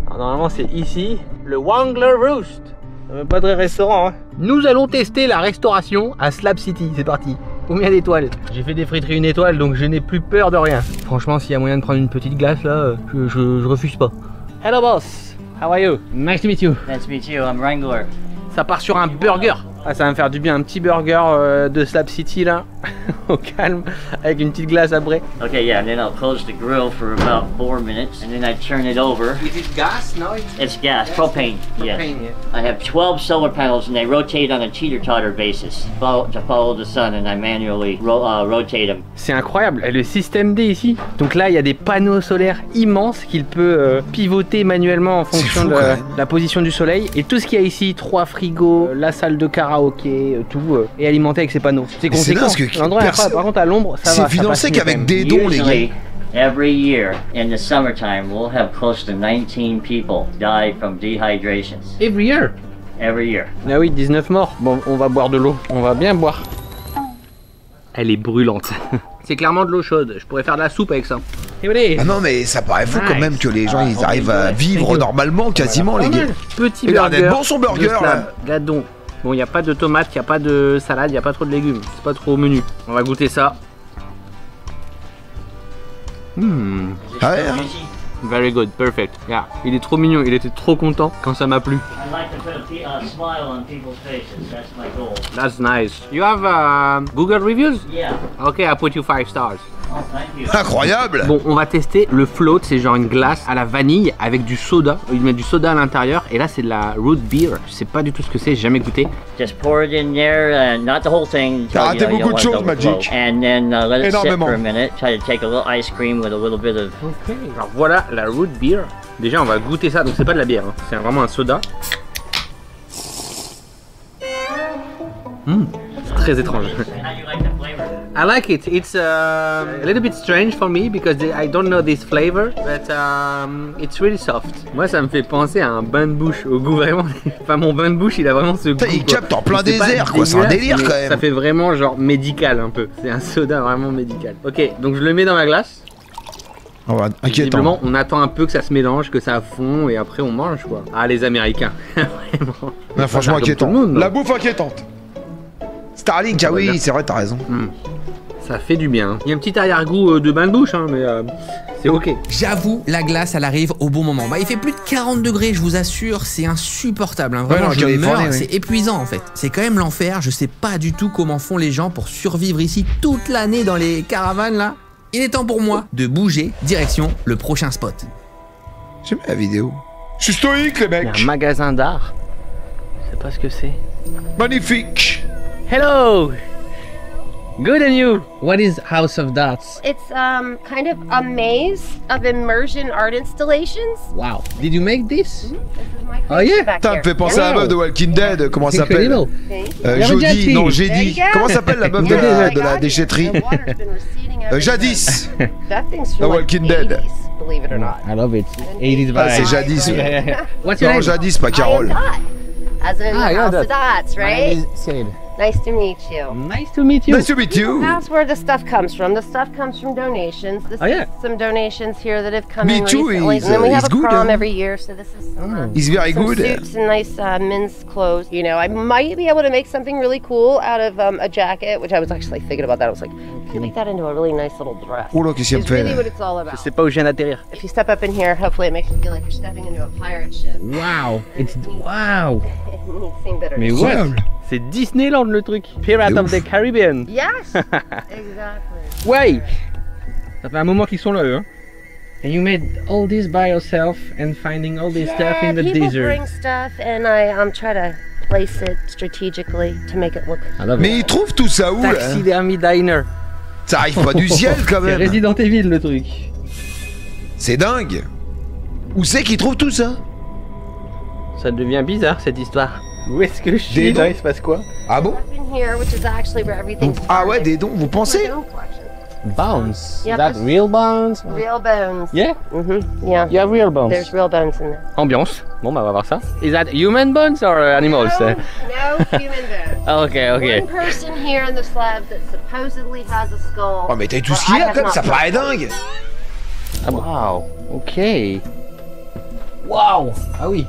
Speaker 2: Alors, normalement, c'est ici, le Wangler Roost. Pas de restaurant, hein. Nous allons tester la restauration à Slap City. C'est parti. Combien d'étoiles? J'ai fait des friteries 1 étoile, donc je n'ai plus peur de rien. Franchement, s'il y a moyen de prendre une petite glace là, je refuse pas. Hello boss, how are you? Nice to meet you.
Speaker 15: Nice to meet you, I'm Wrangler.
Speaker 2: Ça part sur un burger. Ah, ça va me faire du bien, un petit burger de Slap City là, au calme, avec une petite glace après.
Speaker 15: Okay, yeah, and then I'll close the grill for about 4 minutes, and then I turn it over.
Speaker 2: Is it gas? No,
Speaker 15: it's gas, propane. Yes.
Speaker 2: Yeah.
Speaker 15: I have 12 solar panels, and they rotate on a teeter-totter basis to follow the sun, and I manually rotate them.
Speaker 2: C'est incroyable, le système D ici. Donc là, il y a des panneaux solaires immenses qu'il peut pivoter manuellement en fonction de la position du soleil. Et tout ce qu'il y a ici, 3 frigos, la salle de karaoké, tout est alimenté avec ces panneaux. C'est conséquent. L'endroit est incroyable. Par contre, à l'ombre, ça va.
Speaker 1: C'est financé qu'avec des dons, les gars.
Speaker 15: Every year in the summertime, we'll have close to 19 people die from dehydration.
Speaker 2: Every year?
Speaker 15: Every year.
Speaker 2: Ah oui, 19 morts. Bon, on va boire de l'eau. On va bien boire. Elle est brûlante. C'est clairement de l'eau chaude. Je pourrais faire de la soupe avec ça.
Speaker 1: Ah non, mais ça paraît fou quand même que les gens ils arrivent à vivre normalement quasiment, les gars.
Speaker 2: Petit
Speaker 1: burger.
Speaker 2: Il a
Speaker 1: bon son burger là.
Speaker 2: Gadon. Bon, il n'y a pas de tomates, il n'y a pas de salade, il n'y a pas trop de légumes. C'est pas trop au menu. On va goûter ça.
Speaker 1: Ah ouais,
Speaker 2: very good, perfect. Yeah. Il est trop mignon, il était trop content quand ça m'a plu.
Speaker 15: I like to put a smile on people's faces. That's my goal.
Speaker 2: That's nice. You have Google reviews?
Speaker 15: Yeah.
Speaker 2: Okay, I put you 5 stars.
Speaker 15: Oh, thank you.
Speaker 1: Incroyable.
Speaker 2: Bon, on va tester le float, c'est genre une glace à la vanille avec du soda. Ils mettent du soda à l'intérieur et là c'est de la root beer. Je sais pas du tout ce que c'est, j'ai jamais goûté.
Speaker 15: Just pour it in there, not the whole thing.
Speaker 1: T'as raté beaucoup de choses, Magic.
Speaker 15: And then let it sit for a minute. Try to take a little ice cream with a little bit of.
Speaker 2: Ok. Alors voilà la root beer. Déjà on va goûter ça, donc c'est pas de la bière, hein. C'est vraiment un soda. C'est très étrange. I like it. It's a little bit strange for me because I don't know this flavor, but it's really soft. Moi, ça me fait penser à un bain de bouche au goût vraiment. Enfin, mon bain de bouche, il a vraiment ce goût.
Speaker 1: Il capte en plein désert, quoi. C'est un délire quand même.
Speaker 2: Ça fait vraiment genre médical un peu. C'est un soda vraiment médical. Ok, donc je le mets dans ma glace.
Speaker 1: Oh,
Speaker 2: visiblement, on attend un peu que ça se mélange, que ça fond et après on mange quoi. Ah, les Américains. Vraiment.
Speaker 1: Non, franchement inquiétant. La bouffe inquiétante. Starlink, ah oui, c'est vrai, t'as raison.
Speaker 2: Ça fait du bien. Il y a un petit arrière-goût de bain de bouche, hein, mais c'est ok.
Speaker 14: J'avoue, la glace, elle arrive au bon moment. Bah, il fait plus de 40 degrés, je vous assure, c'est insupportable. Hein. Vraiment, je meurs, c'est épuisant en fait. C'est quand même l'enfer. Je sais pas du tout comment font les gens pour survivre ici toute l'année dans les caravanes là. Il est temps pour moi de bouger direction le prochain spot.
Speaker 1: J'aime la vidéo. Je suis stoïque, les mecs.
Speaker 2: Il y a un magasin d'art. Je sais pas ce que c'est.
Speaker 1: Magnifique.
Speaker 2: Hello. Good and you? What is House of Dots?
Speaker 7: It's kind of a maze of immersion art installations.
Speaker 2: Wow. Did you make this?
Speaker 7: This is my
Speaker 2: oh yeah.
Speaker 1: Putain, me fait penser à la meuf de Walking Dead. Comment ça s'appelle? Jodie. Non, Jadis. Comment s'appelle la meuf de la déchetterie? Jadis. The Walking Dead.
Speaker 7: Believe it or not.
Speaker 2: I love it. 80s vibe.
Speaker 1: Ah, c'est Jadis.
Speaker 2: What's your name?
Speaker 1: Non, Jadis, pas Carole.
Speaker 7: As in House of Dots, right? Nice to meet you.
Speaker 2: Nice to meet you.
Speaker 1: Nice to meet you.
Speaker 7: That's where the stuff comes from. The stuff comes from donations. This is some donations here that have come in recently. And then we have a prom every year, so this is some,
Speaker 1: he's very good.
Speaker 7: Suits and nice men's clothes. You know, I might be able to make something really cool out of a jacket, which I was actually thinking about that. I was like, I can make that into a really nice little dress.
Speaker 1: Oh là, qu'est-ce qu'il me fait?
Speaker 7: Really what it's all about.
Speaker 2: Je sais pas où je viens d'atterrir.
Speaker 7: If you step up in here, hopefully it makes you feel like you're stepping into a pirate ship.
Speaker 2: Wow. It's wow.
Speaker 7: Mais
Speaker 2: what? C'est Disneyland le truc. Pirates of the Caribbean.
Speaker 7: Yes, exactly.
Speaker 2: Ouais. Ça fait un moment qu'ils sont là, eux. Hein. And you made all this by yourself and finding all this stuff in the
Speaker 7: people
Speaker 2: desert.
Speaker 7: bring stuff and I try to place it strategically to make it look.
Speaker 1: Mais ils trouvent tout ça où là?
Speaker 2: Taxidermy Diner.
Speaker 1: Ça arrive pas du ciel quand même.
Speaker 2: C'est Resident Evil le truc.
Speaker 1: C'est dingue. Où c'est qu'ils trouvent tout ça?
Speaker 2: Ça devient bizarre cette histoire. Où est-ce que je suis là? Il se passe quoi?
Speaker 1: Ah bon?
Speaker 7: Ah
Speaker 1: ouais, des dons, vous pensez?
Speaker 2: Bones.
Speaker 7: Yep.
Speaker 2: That real bones?
Speaker 7: Real bones.
Speaker 2: Yeah?
Speaker 7: Yeah.
Speaker 2: You have real bones.
Speaker 7: There's real bones in there.
Speaker 2: Ambiance. Bon bah on va voir ça. Is that human bones or animals?
Speaker 7: No human bones.
Speaker 2: Okay, okay.
Speaker 7: One person here in the slab that supposedly has a skull.
Speaker 1: Oh mais t'as tout ce qu'il y a comme ça paraît dingue.
Speaker 2: Ah bon. Wow. Ok. Wow. Ah oui.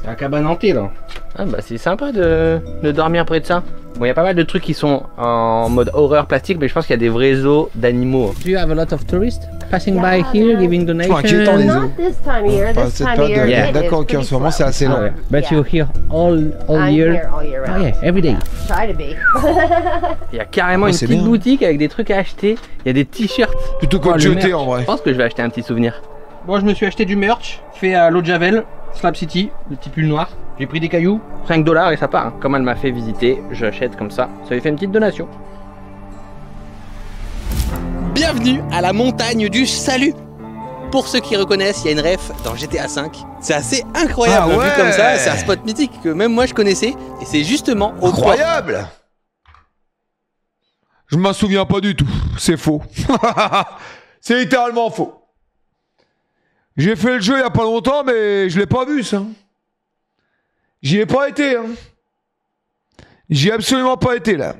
Speaker 2: C'est la cabane hantée là. Ah bah c'est sympa de dormir près de ça. Bon, il y a pas mal de trucs qui sont en mode horreur plastique, mais je pense qu'il y a des vrais zoos d'animaux. Do you have a lot of tourists passing by here, giving donations?
Speaker 1: C'est inquiétant les zoos.
Speaker 7: This time of year, this time of year.
Speaker 2: Yeah.
Speaker 1: D'accord, ok, en ce moment c'est assez long.
Speaker 2: But you're here all
Speaker 7: I'm
Speaker 2: year.
Speaker 7: here all year round.
Speaker 2: Oh yeah, every day.
Speaker 7: Try to be.
Speaker 2: Il y a carrément une petite boutique avec des trucs à acheter. Il y a des t-shirts.
Speaker 1: Plutôt que de jeter en vrai.
Speaker 2: Je pense que je vais acheter un petit souvenir. Moi je me suis acheté du merch fait à l'eau de Javel, Slab City, le petit pull noir. J'ai pris des cailloux, 5 $ et ça part. Hein. Comme elle m'a fait visiter, j'achète comme ça. Ça lui fait une petite donation.
Speaker 4: Bienvenue à la montagne du salut. Pour ceux qui reconnaissent, il y a une ref dans GTA V. C'est assez incroyable, vu comme ça, c'est un spot mythique que même moi je connaissais. Et c'est justement au
Speaker 1: incroyable. Je m'en souviens pas du tout, c'est faux. C'est littéralement faux. J'ai fait le jeu il y a pas longtemps, mais je l'ai pas vu ça. J'y ai pas été, hein. J'y ai absolument pas été, là.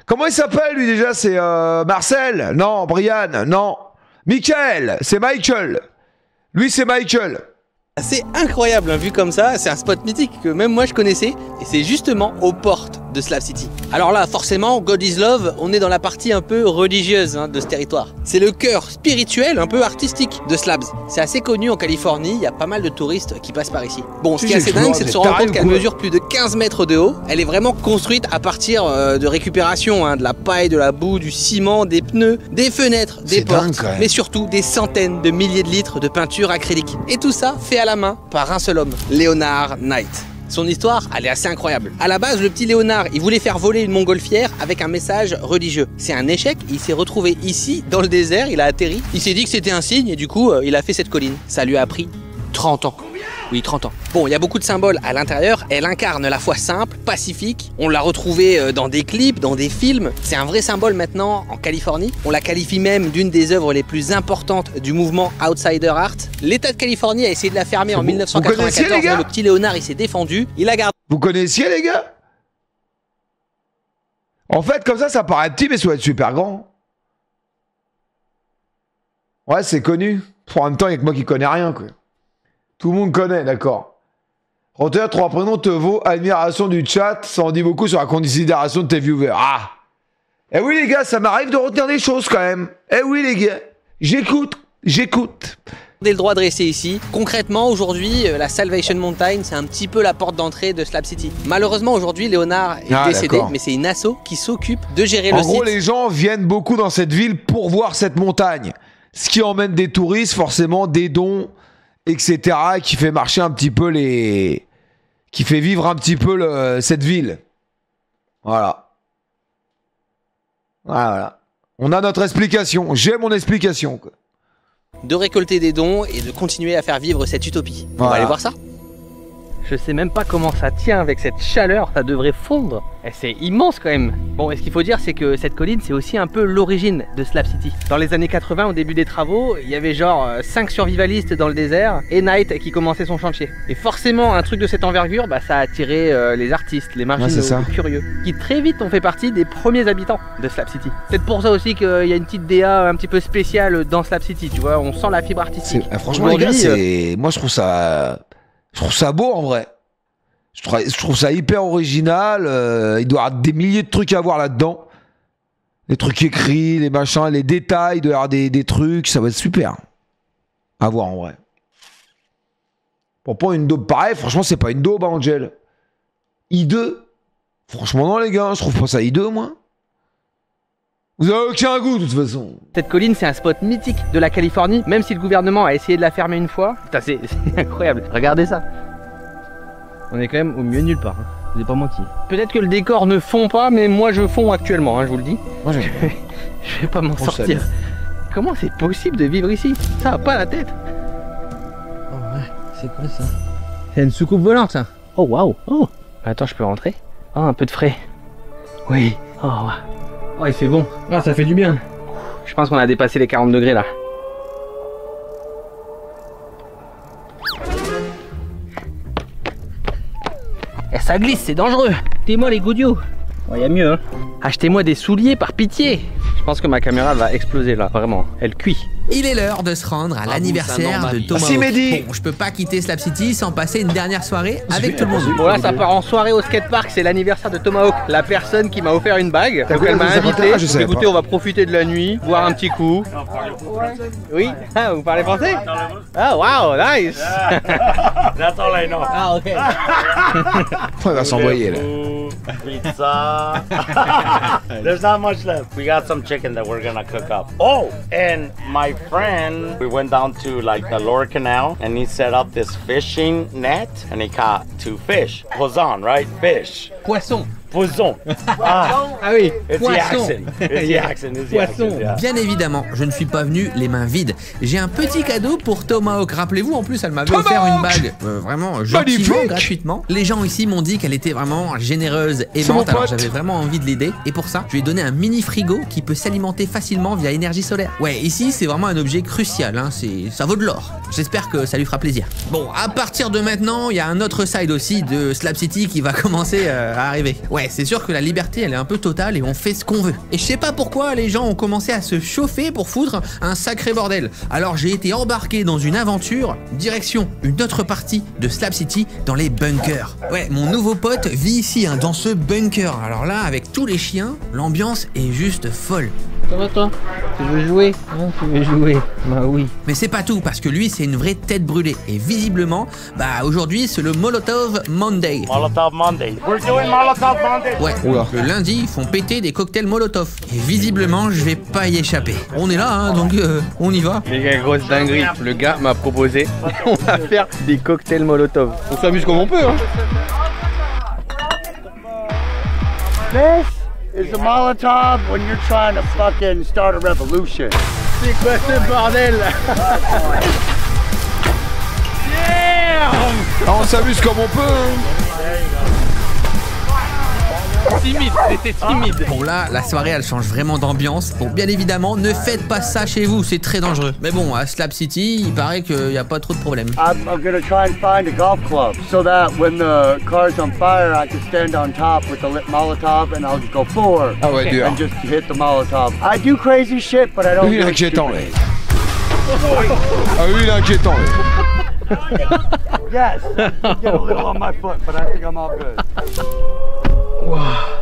Speaker 1: Comment il s'appelle, lui, déjà? C'est Marcel? Non, Brian? Non. Michael? C'est Michael. Lui, c'est Michael.
Speaker 4: C'est incroyable, hein, vu comme ça, c'est un spot mythique que même moi je connaissais. Et c'est justement aux portes de Slab City. Alors là, forcément, God is Love, on est dans la partie un peu religieuse de ce territoire. C'est le cœur spirituel, un peu artistique de Slabs. C'est assez connu en Californie, il y a pas mal de touristes qui passent par ici. Bon, ce qui est assez dingue, c'est de se rendre compte qu'elle mesure plus de 15 mètres de haut. Elle est vraiment construite à partir de récupération, de la paille, de la boue, du ciment, des pneus, des fenêtres, des portes, mais surtout des centaines de milliers de litres de peinture acrylique. Et tout ça fait à la main par un seul homme, Leonard Knight. Son histoire, elle est assez incroyable. À la base, le petit Léonard, il voulait faire voler une montgolfière avec un message religieux. C'est un échec, il s'est retrouvé ici, dans le désert, il a atterri. Il s'est dit que c'était un signe et du coup, il a fait cette colline. Ça lui a pris 30 ans. Oui, 30 ans. Bon, il y a beaucoup de symboles à l'intérieur. Elle incarne la foi simple, pacifique. On l'a retrouvée dans des clips, dans des films. C'est un vrai symbole maintenant en Californie. On la qualifie même d'une des œuvres les plus importantes du mouvement Outsider Art. L'État de Californie a essayé de la fermer en 1994, mais le petit Léonard, il s'est défendu. Il a gardé...
Speaker 1: Vous connaissiez, les gars? En fait, comme ça paraît petit, mais ça doit être super grand. Ouais, c'est connu. En même temps, il n'y a que moi qui connais rien, quoi. Tout le monde connaît, d'accord. Rotter, 3 prénoms te vaut admiration du chat, ça en dit beaucoup sur la considération de tes viewers. Ah! Eh oui, les gars, ça m'arrive de retenir des choses, quand même. Eh oui, les gars, j'écoute.
Speaker 4: Le droit de rester ici. Concrètement, aujourd'hui, la Salvation Mountain, c'est un petit peu la porte d'entrée de Slab City. Malheureusement, aujourd'hui, Léonard est décédé, mais c'est une asso qui s'occupe de gérer le site.
Speaker 1: En gros, les gens viennent beaucoup dans cette ville pour voir cette montagne. Ce qui emmène des touristes, forcément, des dons, etc., qui fait marcher un petit peu les... qui fait vivre un petit peu cette ville. Voilà. Voilà. On a notre explication. J'ai mon explication, quoi.
Speaker 4: De récolter des dons et de continuer à faire vivre cette utopie. Voilà. On va aller voir ça.
Speaker 2: Je sais même pas comment ça tient avec cette chaleur, ça devrait fondre. Et c'est immense quand même. Bon, et ce qu'il faut dire, c'est que cette colline, c'est aussi un peu l'origine de Slab City. Dans les années 80, au début des travaux, il y avait genre 5 survivalistes dans le désert et Knight qui commençait son chantier. Et forcément, un truc de cette envergure, bah, ça a attiré les artistes, les marginaux, les curieux, qui très vite ont fait partie des premiers habitants de Slab City. C'est pour ça aussi qu'il y a une petite DA un petit peu spéciale dans Slab City, tu vois, on sent la fibre artistique.
Speaker 1: Franchement, les gars, moi je trouve ça beau en vrai. Je trouve ça hyper original. Il doit y avoir des milliers de trucs à voir là-dedans. Les trucs écrits, les machins, les détails. Il doit y avoir des trucs. Ça va être super à voir en vrai. Pour prendre une daube pareille, franchement, c'est pas une daube, Angel. hideux. Franchement, non, les gars, je trouve pas ça hideux, moi. Vous avez aucun goût, de toute façon.
Speaker 2: Cette colline, c'est un spot mythique de la Californie, même si le gouvernement a essayé de la fermer une fois. Putain, c'est incroyable. Regardez ça. On est quand même au milieu de nulle part. Hein. Je vous ai pas menti. Peut-être que le décor ne fond pas, mais moi je fonds actuellement, hein, je vous le dis. Moi, je vais pas m'en sortir. Comment c'est possible de vivre ici? Ça a pas la tête. Oh ouais, c'est quoi ça? C'est une soucoupe volante, ça. Oh waouh. Oh. Attends, je peux rentrer? Oh, un peu de frais. Oui. Oh, oh, il fait bon. Ah, ça fait du bien. Je pense qu'on a dépassé les 40 degrés là. Et ça glisse, c'est dangereux. Achetez-moi les goudios. Il y a mieux, hein. Achetez-moi des souliers par pitié. Je pense que ma caméra va exploser là, vraiment. Elle cuit.
Speaker 14: Il est l'heure de se rendre à l'anniversaire de Tomahawk. Bon, je peux pas quitter Slap City sans passer une dernière soirée avec tout le monde.
Speaker 2: Bon là, ça part en soirée au skatepark, c'est l'anniversaire de Tomahawk. La personne qui m'a offert une bague. Donc elle m'a invité. Écoutez, on va profiter de la nuit, boire un petit coup. Oui. Ah, vous parlez français? Ah, wow, nice.
Speaker 11: That's all I know.
Speaker 2: Ah, ok.
Speaker 1: On va s'envoyer là.
Speaker 11: Pizza. There's not much left. We got some chicken that we're gonna cook up. Oh, and my friend, we went down to like the Lower Canal and he set up this fishing net and he caught 2 fish. Poisson, right? Fish.
Speaker 2: Poisson.
Speaker 11: Poisson.
Speaker 2: Ah oui,
Speaker 11: it's
Speaker 2: poisson.
Speaker 11: The accent. It's the accent. It's the accent. Yeah.
Speaker 14: Bien évidemment, je ne suis pas venu les mains vides. J'ai un petit cadeau pour Tomahawk. Rappelez-vous, en plus, elle m'avait offert une bague. Vraiment, gentiment, gratuitement. Les gens ici m'ont dit qu'elle était vraiment généreuse, aimante. Alors j'avais vraiment envie de l'aider. Et pour ça, je lui ai donné un mini frigo qui peut s'alimenter facilement via énergie solaire. Ouais, ici, c'est vraiment un objet crucial. Hein. Ça vaut de l'or. J'espère que ça lui fera plaisir. Bon, à partir de maintenant, il y a un autre side aussi de Slap City qui va commencer à arriver. Ouais, c'est sûr que la liberté elle est un peu totale et on fait ce qu'on veut. Et je sais pas pourquoi les gens ont commencé à se chauffer pour foutre un sacré bordel. Alors j'ai été embarqué dans une aventure, direction une autre partie de Slap City dans les bunkers. Ouais, mon nouveau pote vit ici hein, dans ce bunker. Alors là, avec tous les chiens, l'ambiance est juste folle.
Speaker 2: Ça va toi? Tu veux jouer? Hein, tu veux jouer? Bah oui.
Speaker 14: Mais c'est pas tout, parce que lui c'est une vraie tête brûlée. Et visiblement, bah aujourd'hui c'est le Molotov Monday.
Speaker 11: Molotov Monday. We're doing Molotov Monday.
Speaker 14: Ouais, le lundi ils font péter des cocktails Molotov. Et visiblement je vais pas y échapper. On est là hein, donc on y va.
Speaker 2: Les gars, grosse dinguerie. Le gars m'a proposé, on va faire des cocktails Molotov. On s'amuse comme on peut hein.
Speaker 16: It's a Molotov when you're trying to fucking start a revolution.
Speaker 2: C'est quoi ce bordel?
Speaker 1: Yeah! On s'amuse comme on peut.
Speaker 2: Timide, c'était timide.
Speaker 14: Bon là, la soirée elle change vraiment d'ambiance. Bon, bien évidemment, ne faites pas ça chez vous, c'est très dangereux. Mais bon, à Slap City, il paraît qu'il n'y a pas trop de problèmes.
Speaker 16: I'm gonna try and find a golf club so that when the car's on fire, I can stand on top with the lit Molotov and I'll just go forward and just hit the Molotov. I do crazy shit, but I don't.
Speaker 1: Lui, il est inquiétant, là. Ah oui, il est inquiétant, là.
Speaker 16: Yes, get a little on my foot, but I think I'm all good.
Speaker 2: Wow.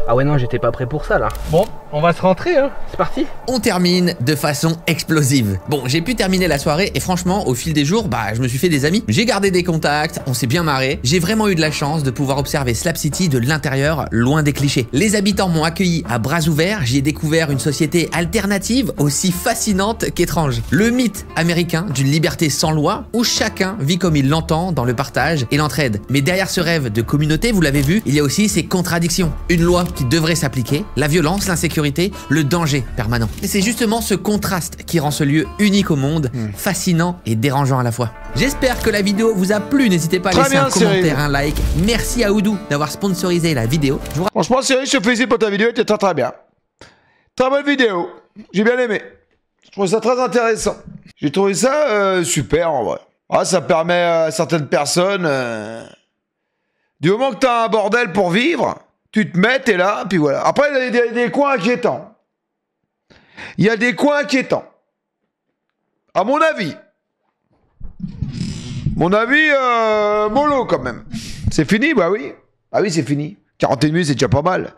Speaker 2: Ah ouais non, j'étais pas prêt pour ça là. Bon, on va se rentrer hein, c'est parti.
Speaker 14: On termine de façon explosive. Bon, j'ai pu terminer la soirée et franchement, au fil des jours, bah je me suis fait des amis. J'ai gardé des contacts, on s'est bien marré. J'ai vraiment eu de la chance de pouvoir observer Slap City de l'intérieur, loin des clichés. Les habitants m'ont accueilli à bras ouverts, j'y ai découvert une société alternative aussi fascinante qu'étrange. Le mythe américain d'une liberté sans loi où chacun vit comme il l'entend dans le partage et l'entraide. Mais derrière ce rêve de communauté, vous l'avez vu, il y a aussi ces contradictions. Une loi qui devrait s'appliquer, la violence, l'insécurité, le danger permanent. Et c'est justement ce contraste qui rend ce lieu unique au monde, fascinant et dérangeant à la fois. J'espère que la vidéo vous a plu, n'hésitez pas à laisser un commentaire, un like. Merci à Oudou d'avoir sponsorisé la vidéo.
Speaker 1: Franchement Cyril, je te félicite pour ta vidéo, elle était très très bien. Très bonne vidéo, j'ai bien aimé. Je trouve ça très intéressant. J'ai trouvé ça super en vrai. Ah, ça permet à certaines personnes... Du moment que t'as un bordel pour vivre, tu te mets, t'es là, puis voilà. Après, il y a des coins inquiétants. Il y a des coins inquiétants. À mon avis. Mon avis, mollo quand même. C'est fini? Bah oui. Ah oui, c'est fini. 41 minutes, c'est déjà pas mal.